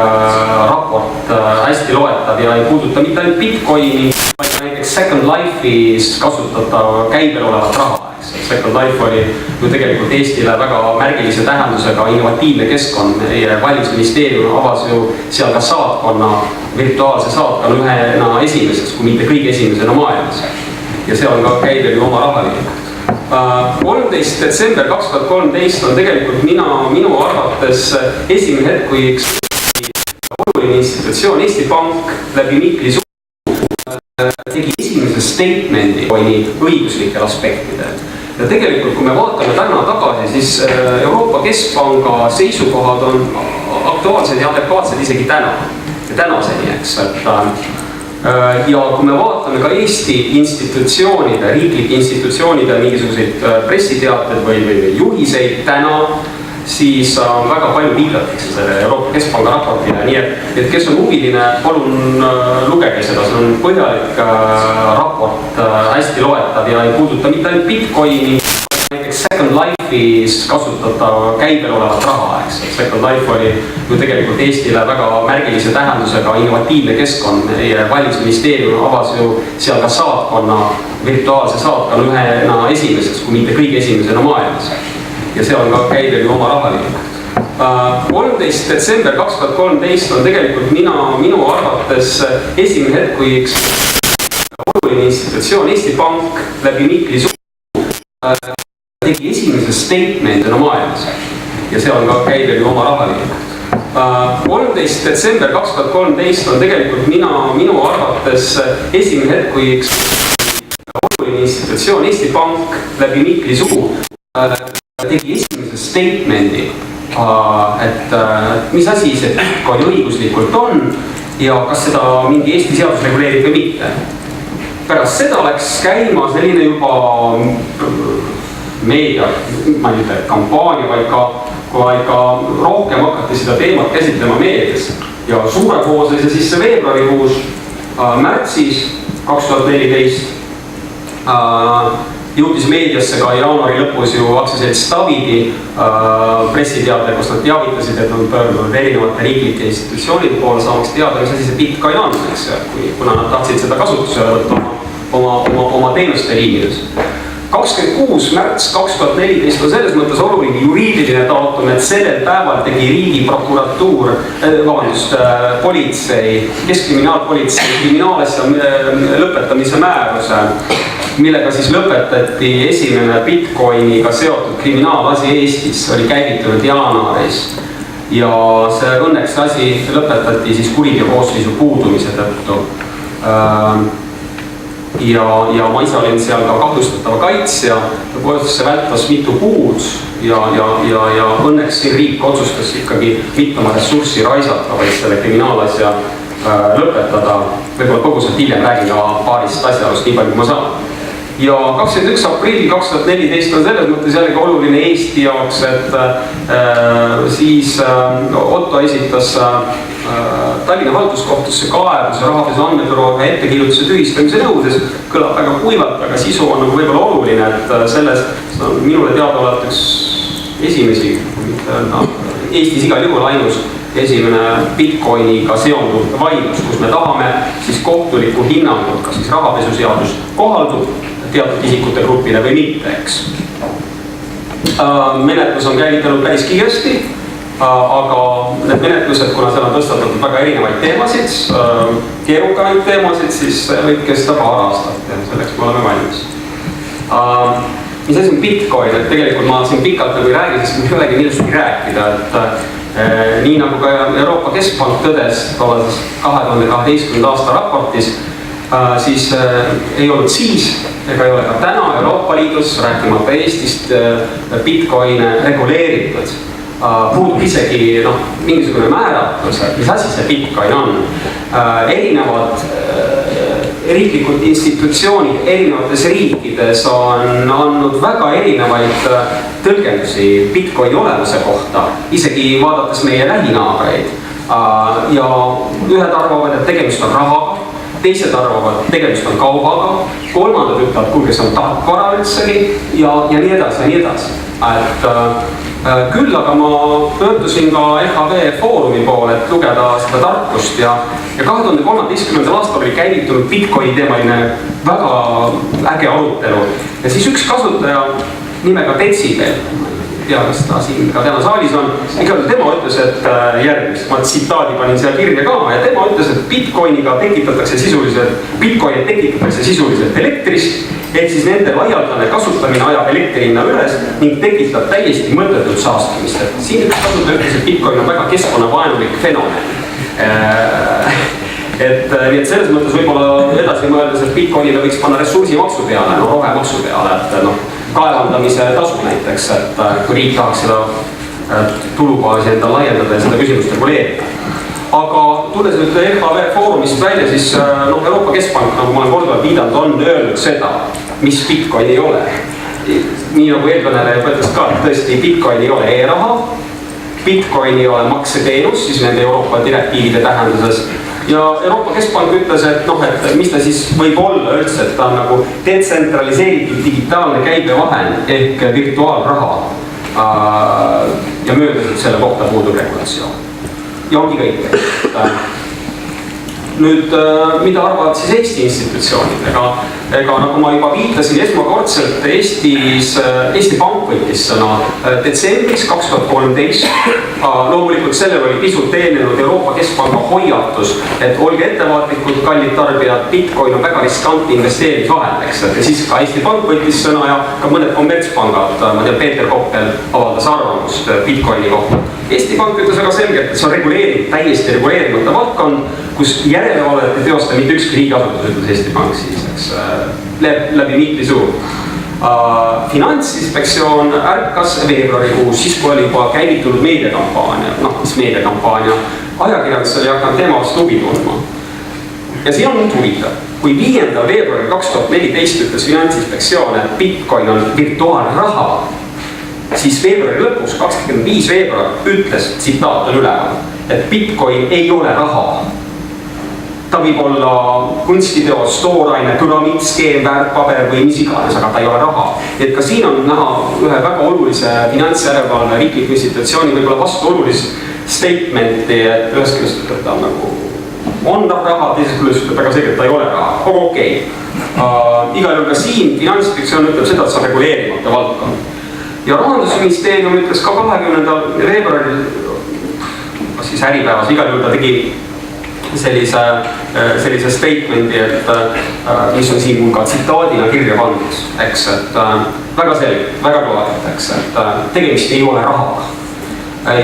raport, hästi loetav ja ei puuduta mitte ainult Bitcoini, vaid näiteks Second Life'is kasutatav käibel olevat raha, eks. Second Life oli ju tegelikult Eestile väga märgilise tähendusega innovatiivne keskkond. Meie valimisministeerium avas ju seal ka saatkonna, virtuaalse saatkonna ühena esimeseks, kui mitte kõige esimesena maailmas. Ja see on ka käibel ju oma rahalikult. 13. detsember 2013 on tegelikult minu arvates esimene hetk, kui üks oluline institutsioon, Eesti Pank läbi Mihkli tegi esimese statemendi õiguslikel aspektidel. Ja tegelikult, kui me vaatame täna tagasi, siis Euroopa Keskpanga seisukohad on aktuaalsed ja adekvaatsed isegi tänaseni, eks. Ja kui me vaatame ka Eesti institutsioonide, riiklike institutsioonide mingisuguseid pressiteateid või juhiseid täna, siis väga palju viidatakse selle Euroopa Keskpanga raportile. Nii et kes on huviline, palun lugege seda. See on põhjalik raport, hästi loetav ja ei puuduta mitte ainult Bitcoini, näiteks Second Life'is kasutatav käibel olevat raha, eks. Second Life oli ju tegelikult Eestile väga märgilise tähendusega innovatiivne keskkond. Meie valimisministeerium avas ju seal ka saatkonna, virtuaalse saatkonna ühena esimeseks, kui mitte kõige esimesena maailmas. Ja see on ka käibel ju oma rahalikult. 13. detsember 2013 on tegelikult minu arvates esimene hetk, kui üks oluline institutsioon, Eesti Pank läbi Mihkli tegi esimese statement'ina maailmas. Ja see on ka käibel ju oma rahalikult. 13. detsember 2013 on tegelikult minu arvates esimene hetk, kui üks oluline institutsioon, Eesti Pank läbi Mihkli tegi esimese statemendi, et mis asi see Bitcoin õiguslikult on ja kas seda mingi Eesti seadus reguleerib või mitte. Pärast seda läks käima selline juba meedia, ma ei ütle kampaania, vaid ka rohkem hakati seda teemat käsitlema meedias. Ja suure hoo sai see sisse veebruarikuus, märtsis 2014 jõudis meediasse ka jaanuari lõpus ju aktsiaselts Aaviki pressiteade, kus nad teavitasid, et on pöördunud erinevate riiklike institutsioonide poole saamaks teada, mis asi see Bitcoin on, eks, kuna nad tahtsid seda kasutusele võtta oma teenuste liinides. 26. märts 2014 on selles mõttes oluline juriidiline datum, et sellel päeval tegi Riigiprokuratuur, politsei, keskkriminaalpolitsei kriminaalasja lõpetamise määruse, millega siis lõpetati esimene Bitcoiniga seotud kriminaalasi Eestis, oli käivitunud jaanuaris. Ja see õnneks asi lõpetati siis kuriteokoosseisu puudumise tõttu. Ja ma ise olin seal ka kahtlustatava kaitsja, tõepoolest see vältas mitu kuud ja õnneks siin riik otsustas ikkagi mitma ressurssi raisata, vaid selle kriminaalasja lõpetada. Võib-olla põgusalt hiljem räägin ka paarist asjalust, nii palju kui ma saan. Ja 21. aprillil 2014 on selles mõttes jällegi oluline Eesti jaoks, et siis Otto esitas Tallinna halduskohtusse kaebuse rahapesu andmebüroo ettekirjutuse tühistamise nõudes. Kõlab väga kuivalt, aga sisu on võib-olla oluline, et sellest on minule teada olevat üks esimesi, Eestis igal juhul ainus esimene Bitcoiniga seonduv vaidlus, kus me tahame siis kohtuliku hinnangut, kas siis rahapesuseadus kohaldub teatud isikute grupile või mitte, eks. Menetlus on käivitanud päris kiiresti, aga need menetlused, kuna seal on tõstatatud väga erinevaid teemasid, keerukamaid teemasid, siis võib kesta paar aastat ja selleks me oleme valmis. Mis asi on Bitcoin, et tegelikult ma siin pikalt nagu ei räägi, sest meil ei olegi millestki rääkida, et nii nagu ka Euroopa Keskpank tõdes 2012. aasta raportis, siis ei olnud siis ega ei ole ka täna Euroopa Liidus, rääkimata Eestist, Bitcoin reguleeritud. Puudub isegi mingisugune määratlus, mis asi see Bitcoin on. Erinevad riiklikud institutsioonid erinevates riikides on andnud väga erinevaid tõlgendusi Bitcoini olemuse kohta, isegi vaadates meie lähinaabreid. Ja ühed arvavad, et tegemist on rahaga, teised arvavad, et tegemist on kaubaga, kolmandad ütlevad, kuulge, see on tarkvara üldsegi ja nii edasi ja nii edasi. Et Küll aga ma pöördusin ka LHV Foorumi poole, et lugeda seda tarkust ja 2013. aastal oli käivitunud Bitcoini teemaline väga äge arutelu. Ja siis üks kasutaja nimega Detsibel, tea, kas ta siin ka täna saalis on, igal tema ütles, et järgmist, ma tsitaadi panin seal kirja ka, ja tema ütles, et Bitcoinid tekitatakse sisuliselt elektrist, ehk siis nende laialdane kasutamine ajab elektrihinna üles ning tekitab täiesti mõttetut saastamist. Siin üks kasutaja ütles, et Bitcoin on väga keskkonnavaenulik fenomen. Nii et selles mõttes võib-olla edasi mõeldes, et Bitcoinile võiks panna ressursimaksu peale, rohemaksu peale, et kaevandamise tasu näiteks, et kui riik tahaks seda tulubaasi enda laiendada ja seda küsimust reguleerida. Aga tulles nüüd LHV Foorumist välja, siis Euroopa Keskpank, nagu ma olen korduvalt viidanud, on öelnud seda, mis Bitcoin ei ole. Nii nagu eelkõneleja ütles ka, et tõesti Bitcoin ei ole e-raha, Bitcoin ei ole makseteenus, siis nende Euroopa direktiivide tähenduses. Ja Euroopa Keskpank ütles, et mis ta siis võib olla üldse, et ta on nagu detsentraliseeritud digitaalne käibevahend ehk virtuaalraha ja möödas, et selle kohta puudub regulatsioon. Ja ongi kõik. Nüüd, mida arvavad siis Eesti institutsioonid? Ega nagu ma juba viitasin, esmakordselt Eesti Pank võttis sõna detsembris 2013. Loomulikult sellel oli pisut eelnenud Euroopa Keskpanga hoiatus, et olge ettevaatlikud, kallid tarbijad, Bitcoin on väga riskantne investeerimisvahend, eks. Ja siis ka Eesti Pank võttis sõna ja ka mõned kommertspangad, ma tean, Peeter Koppel avaldas arvamust Bitcoini kohta. Eesti Pank ütles väga selgelt, et see on täiesti reguleerimata valdkond, kus järelevalvet ei teosta mitte ükski riigiasutus, ütles Eesti Pank siis, eks, läbi mitli suu. Finantsinspektsioon ärkas veebruarikuus, siis kui oli juba käivitunud meediakampaania, mis meediakampaania, ajakirjandus oli hakanud teema vastu huvi tundma. Ja siin on nüüd huvitav, kui 5. veebruari 2014 ütles Finantsinspektsioon, et Bitcoin on virtuaalraha, siis veebruari lõpus, 25. veebruar, ütles, tsitaat on üleval, et Bitcoin ei ole raha. Ta võib olla kunstiteos, tooraine, püramiid, skeem, väärtpaber või mis iganes, aga ta ei ole raha. Et ka siin on näha ühe väga olulise finantsjärelevalve riikliku institutsiooni võib-olla vastu olulist statementi, et ühest küljest ütleb ta nagu on raha, teisest küljest ütleb väga selgelt, ta ei ole raha. Aga okei. Igal juhul ka siin Finantsinspektsioon ütleb seda, et see on reguleerimata valdkond. Ja Rahandusministeerium ütles ka 20. veebruaril, kas siis Äripäevas, igal juhul ta tegi sellise statementi, et mis on siin mul ka tsitaadina kirja pandud, eks, et väga selge, väga klaarilt, eks, et tegemist ei ole rahaga.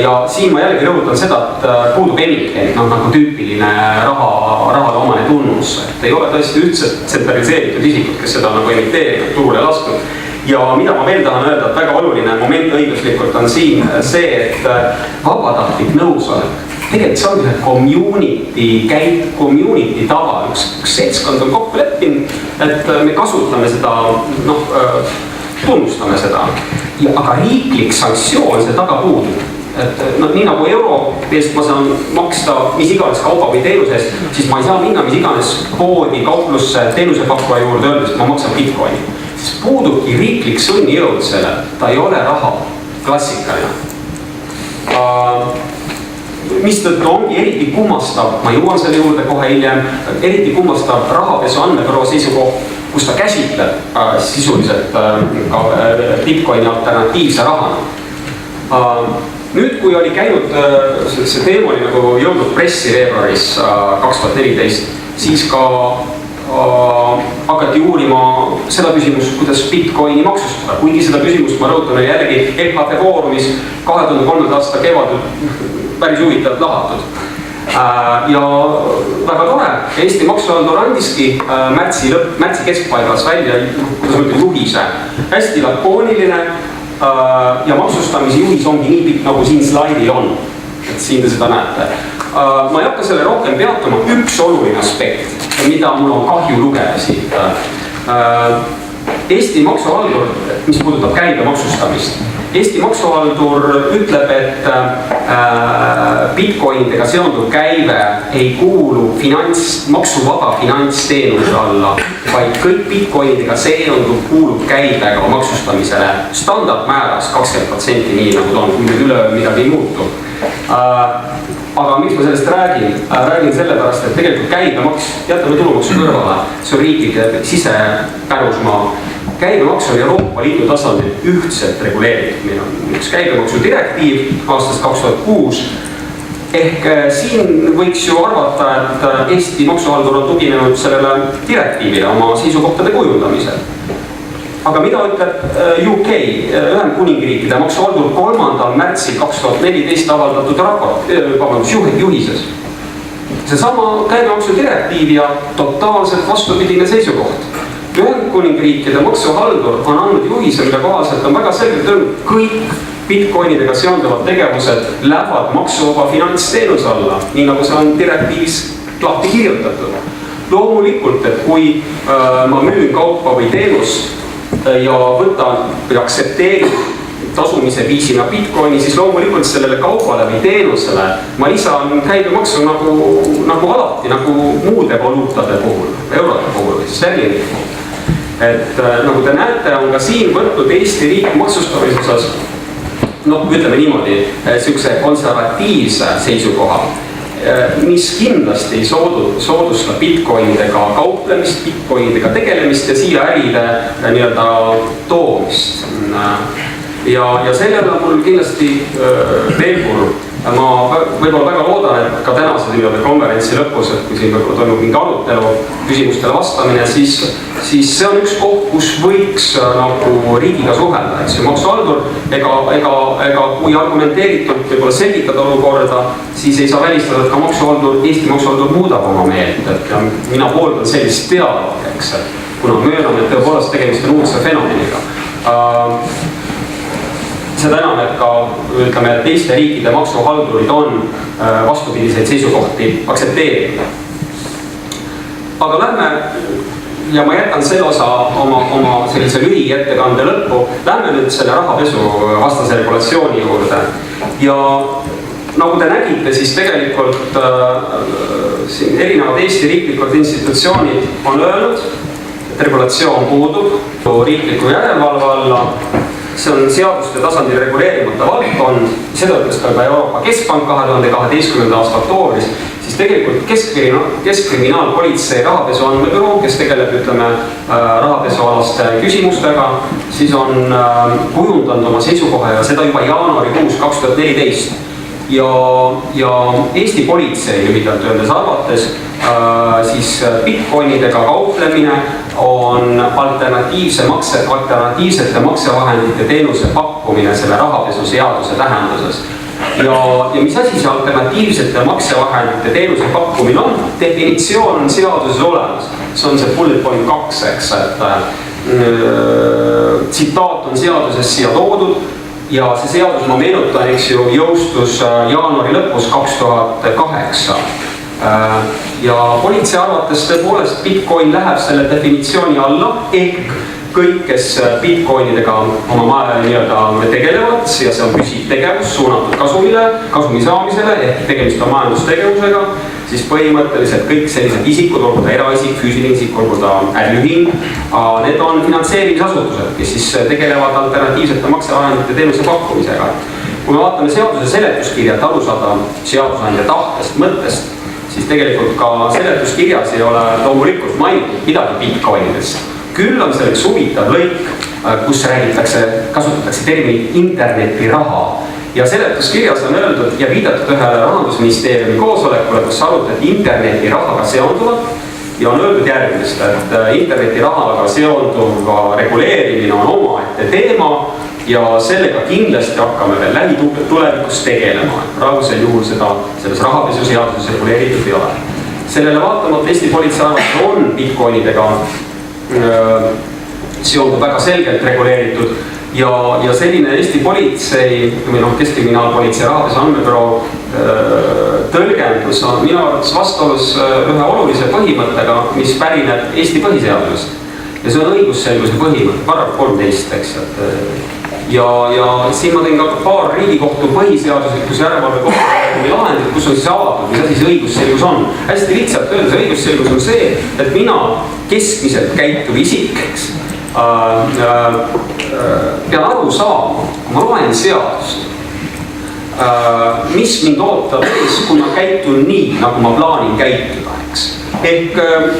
Ja siin ma jällegi rõhutan seda, et puudub emittent, nagu tüüpiline rahale omane tunnus, et ei ole tõesti üldselt tsentraliseeritud isikud, kes seda nagu emiteerinud, turule lasknud. Ja mida ma veel tahan öelda, et väga oluline moment õiguslikult on siin see, et vabatahtlik nõusolek, tegelikult see on community tava, üks seltskond on kokku leppinud, et me kasutame seda, tunnustame seda, aga riiklik sanktsioon see taga puudub. Et nii nagu euro eest ma saan maksta mis iganes kauba või teenuses, siis ma ei saa minna mis iganes poodi, kauplusse, teenusepakkuja juurde öeldes, et ma maksan Bitcoini. Siis puudubki riiklik sunnijõud selle, ta ei ole raha, klassikaline. Mistõttu ongi eriti kummastav, ma jõuan selle juurde kohe hiljem, eriti kummastav rahapesu andmebüroo seisukoht, kus ta käsitleb sisuliselt ka Bitcoini alternatiivse rahana. Nüüd, kui oli käinud, see teema oli nagu jõudnud pressi veebruaris 2014, siis ka hakati uurima seda küsimust, kuidas Bitcoini maksustada. Kuigi seda küsimust ma rõhutan jällegi LHV Foorumis 2003. aasta kevadel päris huvitavalt lahatud. Ja väga tore, Eesti maksuhaldur andiski märtsi keskpaigas välja, kuidas ma ütlen, juhise. Hästi lakooniline ja maksustamise juhis ongi nii pikk, nagu siin slaidil on. Et siin te seda näete. Ma ei hakka selle rohkem peatuma, üks oluline aspekt, mida mul on kahju lugeda siit. Eesti maksuhaldur, mis puudutab käibe maksustamist. Eesti maksuhaldur ütleb, et Bitcoinidega seonduv käive ei kuulu maksuvaba finantsteenuse alla, vaid kõik Bitcoinidega seonduv kuulub käibega maksustamisele standardmääras 20%, nii nagu ta on, kui nüüd üleöö midagi ei muutu. Aga miks ma sellest räägin? Räägin sellepärast, et tegelikult käibemaks, jätame tulumaksu kõrvale, see on riiklike sisepärusmaa. Käibemaks on Euroopa Liidu tasandil ühtselt reguleeritud. Meil on üks käibemaksu direktiiv aastast 2006. Ehk siin võiks ju arvata, et Eesti maksuhaldur on tuginenud sellele direktiivile oma seisukohtade kujundamisel. Aga mida ütleb UK, Ühendkuningriikide maksuhaldur 3. märtsil 2014 avaldatud juhises? Seesama käibemaksu direktiiv ja totaalselt vastupidine seisukoht. Ühendkuningriikide maksuhaldur on andnud juhise, mille kohaselt on väga selgelt öelnud, kõik Bitcoinidega seonduvad tegevused lähevad maksuvaba finantsteenuse alla, nii nagu see on direktiivis lahti kirjutatud. Loomulikult, et kui ma müün kaupa või teenust ja võtan või aktsepteerin tasumise viisina Bitcoini, siis loomulikult sellele kaupale või teenusele ma lisan käibemaksu nagu alati, nagu muude valuutade puhul, eurode puhul või sterlingi puhul. Et nagu te näete, on ka siin võtnud Eesti riik maksustamise osas, ütleme niimoodi, sihukese konservatiivse seisukoha, mis kindlasti ei soodusta Bitcoinidega kauplemist, Bitcoinidega tegelemist ja siia äride toomist. Ja sellele on mul kindlasti veel kurb. Ma võib-olla väga loodan, et ka tänase konverentsi lõpus, et kui siin võib-olla toimub mingi arutelu, küsimustele vastamine, siis see on üks koht, kus võiks nagu riigiga suhelda, eks ju. Maksuhaldur, ega kui argumenteeritult võib-olla selgitada olukorda, siis ei saa välistada, et ka Eesti maksuhaldur muudab oma meelt. Ja mina pooldan sellist dialoogi, eks, kuna möönan, et tõepoolest tegemist on uudse fenomeniga. Seda enam, et ka ütleme, et teiste riikide maksuhaldurid on vastupidiseid seisukohti aktsepteerinud. Aga lähme, ja ma jätan selle osa oma sellise lühi ettekande lõppu, lähme nüüd selle rahapesu vastase regulatsiooni juurde. Ja nagu te nägite, siis tegelikult siin erinevad Eesti riiklikud institutsioonid on öelnud, et regulatsioon puudub riikliku järelevalve alla. See on seaduste tasandil reguleerimata valdkond, seda ütles ka Euroopa Keskpank 2012. aasta oktoobris, siis tegelikult Keskkriminaalpolitsei rahapesu andmebüroo, kes tegeleb, ütleme, rahapesualaste küsimustega, siis on kujundanud oma seisukoha ja seda juba jaanuarikuus 2014. Ja Eesti politsei lühidalt öeldes arvates siis Bitcoinidega kauplemine on alternatiivsete maksevahendite teenuse pakkumine selle rahapesu seaduse tähenduses. Ja mis asi see alternatiivsete maksevahendite teenuse pakkumine on? Definitsioon on seaduses olemas. See on see bullet point 2, eks, et tsitaat on seaduses siia toodud. Ja see seadus, ma meenutan, eks ju, jõustus jaanuari lõpus 2008. Ja politsei arvates tõepoolest Bitcoin läheb selle definitsiooni alla, ehk kõik, kes Bitcoinidega oma tegelevad, ja see on püsiv tegevus suunatud kasumi saamisele, ehk tegemist on majandustegevusega, siis põhimõtteliselt kõik sellised isikud, olgu ta eraisik, füüsiline isik, olgu ta äriühing, need on finantseerimisasutused, kes siis tegelevad alternatiivsete maksevahendite teenuse pakkumisega. Kui me vaatame seaduse seletuskirja, et aru saada seadusandja tahtest, mõttest, siis tegelikult ka seletuskirjas ei ole loomulikult mainitud midagi Bitcoinidest. Küll on selleks huvitav lõik, kus kasutatakse terminit internetiraha. Ja seletuskirjas on öeldud ja viidatud ühele Rahandusministeeriumi koosolekule, kus arutati internetirahaga seonduvat ja on öeldud järgmist, et internetirahaga seonduva reguleerimine on omaette teema ja sellega kindlasti hakkame veel lähitulevikus tegelema. Praegusel juhul selles rahapesu seaduses reguleeritud ei ole. Sellele vaatamata Eesti politsei arvates on Bitcoinidega seondub väga selgelt reguleeritud ja selline Eesti politsei või Keskkriminaalpolitsei rahapesu andmebüroo tõlgendus on minu arvates vastuolus ühe olulise põhimõttega, mis pärineb Eesti põhiseadusest. Ja see on õigusselguse põhimõte, paragrahv 13, eks. Ja siin ma teen ka paar Riigikohtu põhiseaduslikus järelevalve kohta lahendit, kus on siis avatud, mis asi see õigusselgus on. Hästi lihtsalt öeldes õigusselgus on see, et mina keskmiselt käituv isik, pean aru saama, kui ma loen seadust, mis mind ootab ees, kui ma käitun nii, nagu ma plaanin käituda, eks. Ehk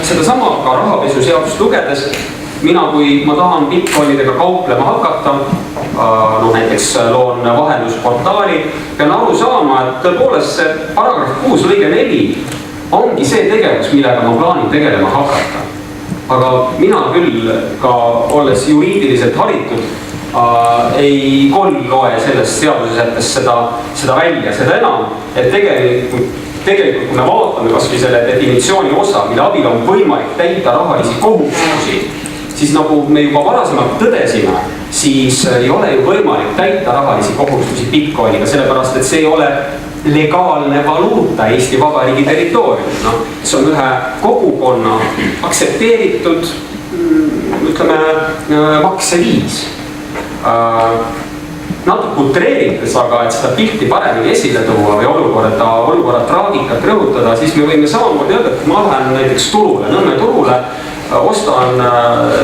sedasama ka rahapesuseadust lugedes, mina, kui ma tahan bitcoinidega kauplema hakata, näiteks loon vahendusportaali, pean aru saama, et tõepoolest see paragrahv 6 lõige 4 ongi see tegevus, millega ma plaanin tegelema hakata. Aga mina küll, ka olles juriidiliselt haritud, ei loe sellest seadusesättest seda välja, seda enam, et tegelikult, kui me vaatame kas või selle definitsiooni osa, mille abil on võimalik täita rahalisi kohustusi, siis nagu me juba varasemalt tõdesime, siis ei ole ju võimalik täita rahalisi kohustusi bitcoiniga, sellepärast et see ei ole legaalne valuuta Eesti Vabariigi territooriumil. No, see on ühe kogukonna aktsepteeritud, ütleme, makseviis. Natuke utreerides, aga et seda pilti paremini esile tuua või olukorra traagikat rõhutada, siis me võime samamoodi öelda, et ma lähen näiteks turule, Nõmme turule, ostan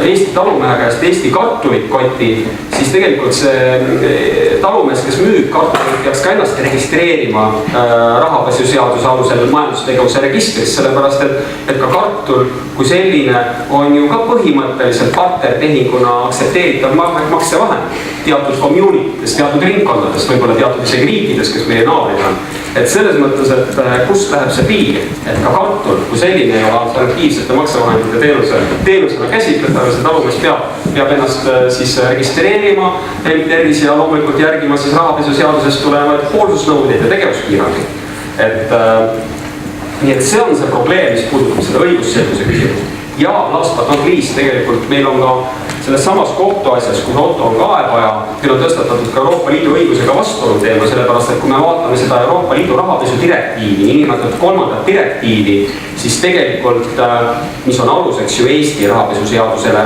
Eesti talumehe käest Eesti kartulit koti, siis tegelikult see talumees, kes müüb kartulit, peaks ka ennast registreerima rahapesuseaduse alusel majandustegevuse registris, sellepärast et ka kartul kui selline on ju ka põhimõtteliselt partnertehinguna aktsepteeritav maksevahend teatud communities, teatud ringkondades, võib-olla teatud isegi riikides, kes meie naabrid on. Et selles mõttes, et kust läheb see piir, et ka kartul kui selline ei ole alternatiivsete maksevahendite teenusena käsitletav ja see talumees peab ennast siis registreerima tervise ja loomulikult järgima siis rahapesuseadusest tulevaid hoolsusnõudeid ja tegevuspiiranguid. Nii et see on see probleem, mis puudutab seda õigusselguse küsimust. Ja last but not least, tegelikult meil on ka selles samas kohtuasjas, kus Otto on kaebaja, meil on tõstatatud ka Euroopa Liidu õigusega vastuolu teema, sellepärast et kui me vaatame seda Euroopa Liidu rahapesu direktiivi, nimetatud 3. direktiivi, siis tegelikult, mis on aluseks ju Eesti rahapesuseadusele,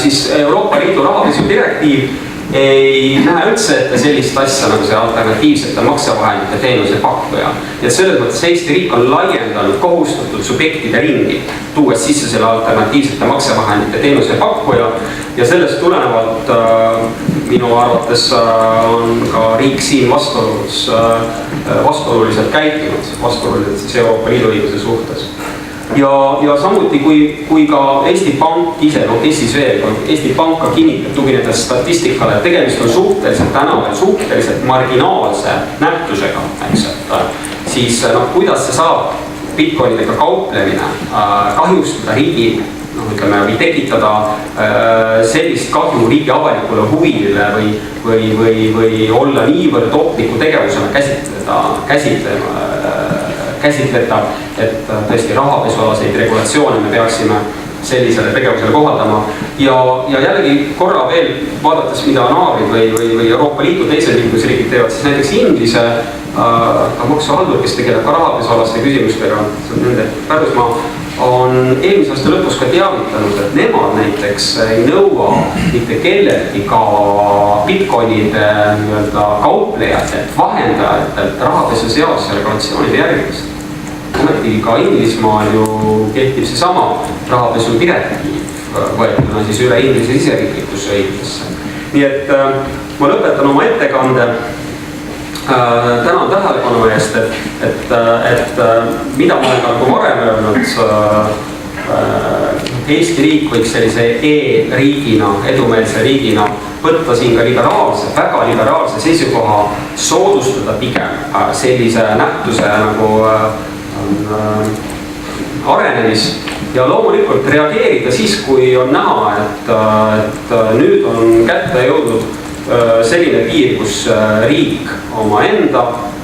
siis Euroopa Liidu rahapesu direktiiv ei näe üldse ette sellist asja nagu see alternatiivsete maksevahendite teenuse pakkuja. Ja selles mõttes Eesti riik on laiendanud kohustatud subjektide ringi, tuues sisse selle alternatiivsete maksevahendite teenuse pakkuja ja sellest tulenevalt minu arvates on ka riik siin vastuoluliselt käitunud, vastuoluliselt siis Euroopa Liidu õiguse suhtes. Ja samuti, kui ka Eesti Pank ise, Eestis veel, Eesti Pank ka kinnitab tuginedes statistikale, et tegemist on suhteliselt marginaalse nähtusega, siis kuidas see saab bitcoinidega kauplemine kahjustada riigi, või tekitada sellist kahju riigi avalikule huvile või olla niivõrd ohtliku tegevusena käsitletav, et tõesti rahapesualaseid regulatsioone me peaksime sellisele tegevusele kohaldama. Ja jällegi korra veel vaadates, mida naabrid või Euroopa Liidu teised liikmesriigid teevad, siis näiteks Inglise maksuhaldur, kes tegeleb ka rahapesualaste küsimustega, see on nende pärusmaa, on eelmise aasta lõpus ka teavitanud, et nemad näiteks ei nõua mitte kellelgi ka bitcoinide kauplejatelt, vahendajatelt rahapesuseaduse regulatsioonide järgimist. Ometi ka Inglismaal ju kehtib see sama rahapesu direktiiv võetuna siis üle Inglise siseriiklikusse õigusesse. Nii et ma lõpetan oma ettekande. Tänan tähelepanu eest, et mida ma olen nagu varem öelnud, Eesti riik võiks sellise e-riigina, edumeelse riigina võtta siin ka väga liberaalse seisukoha, soodustada pigem sellise nähtuse nagu arenemist ja loomulikult reageerida siis, kui on näha, et nüüd on kätte jõudnud selline piir, kus riik oma enda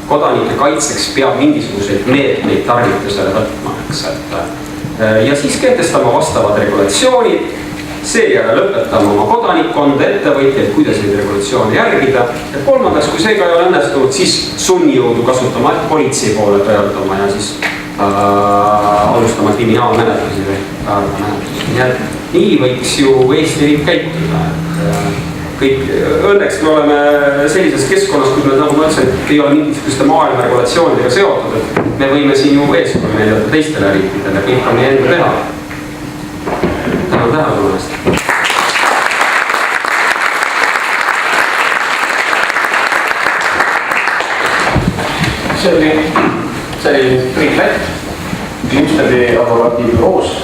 kodanike kaitseks peab mingisuguseid meetmeid tarvitusele võtma. Ja siis kehtestama vastavad regulatsioonid, seejärel lõpetama oma kodanikkonda, ettevõtjaid, kuidas neid regulatsioone järgida. Ja kolmandaks, kui see ka ei ole õnnestunud, siis sunnijõudu kasutama, et politsei poole pöörduma ja siis alustama kriminaalmenetlusi või väärteomenetlusi. Nii võiks ju Eesti riik käituda. kõik, õnneks me oleme sellises keskkonnas, kus me nagu ma ütlesin, et ei ole mingisuguste maailma regulatsioonidega seotud, et me võime siin ju eeskuju näidata teistele riikidele, kõik on meie enda teha. Tänan tähelepanu eest. See oli Priit Lätt Glimstedti advokaadibüroos.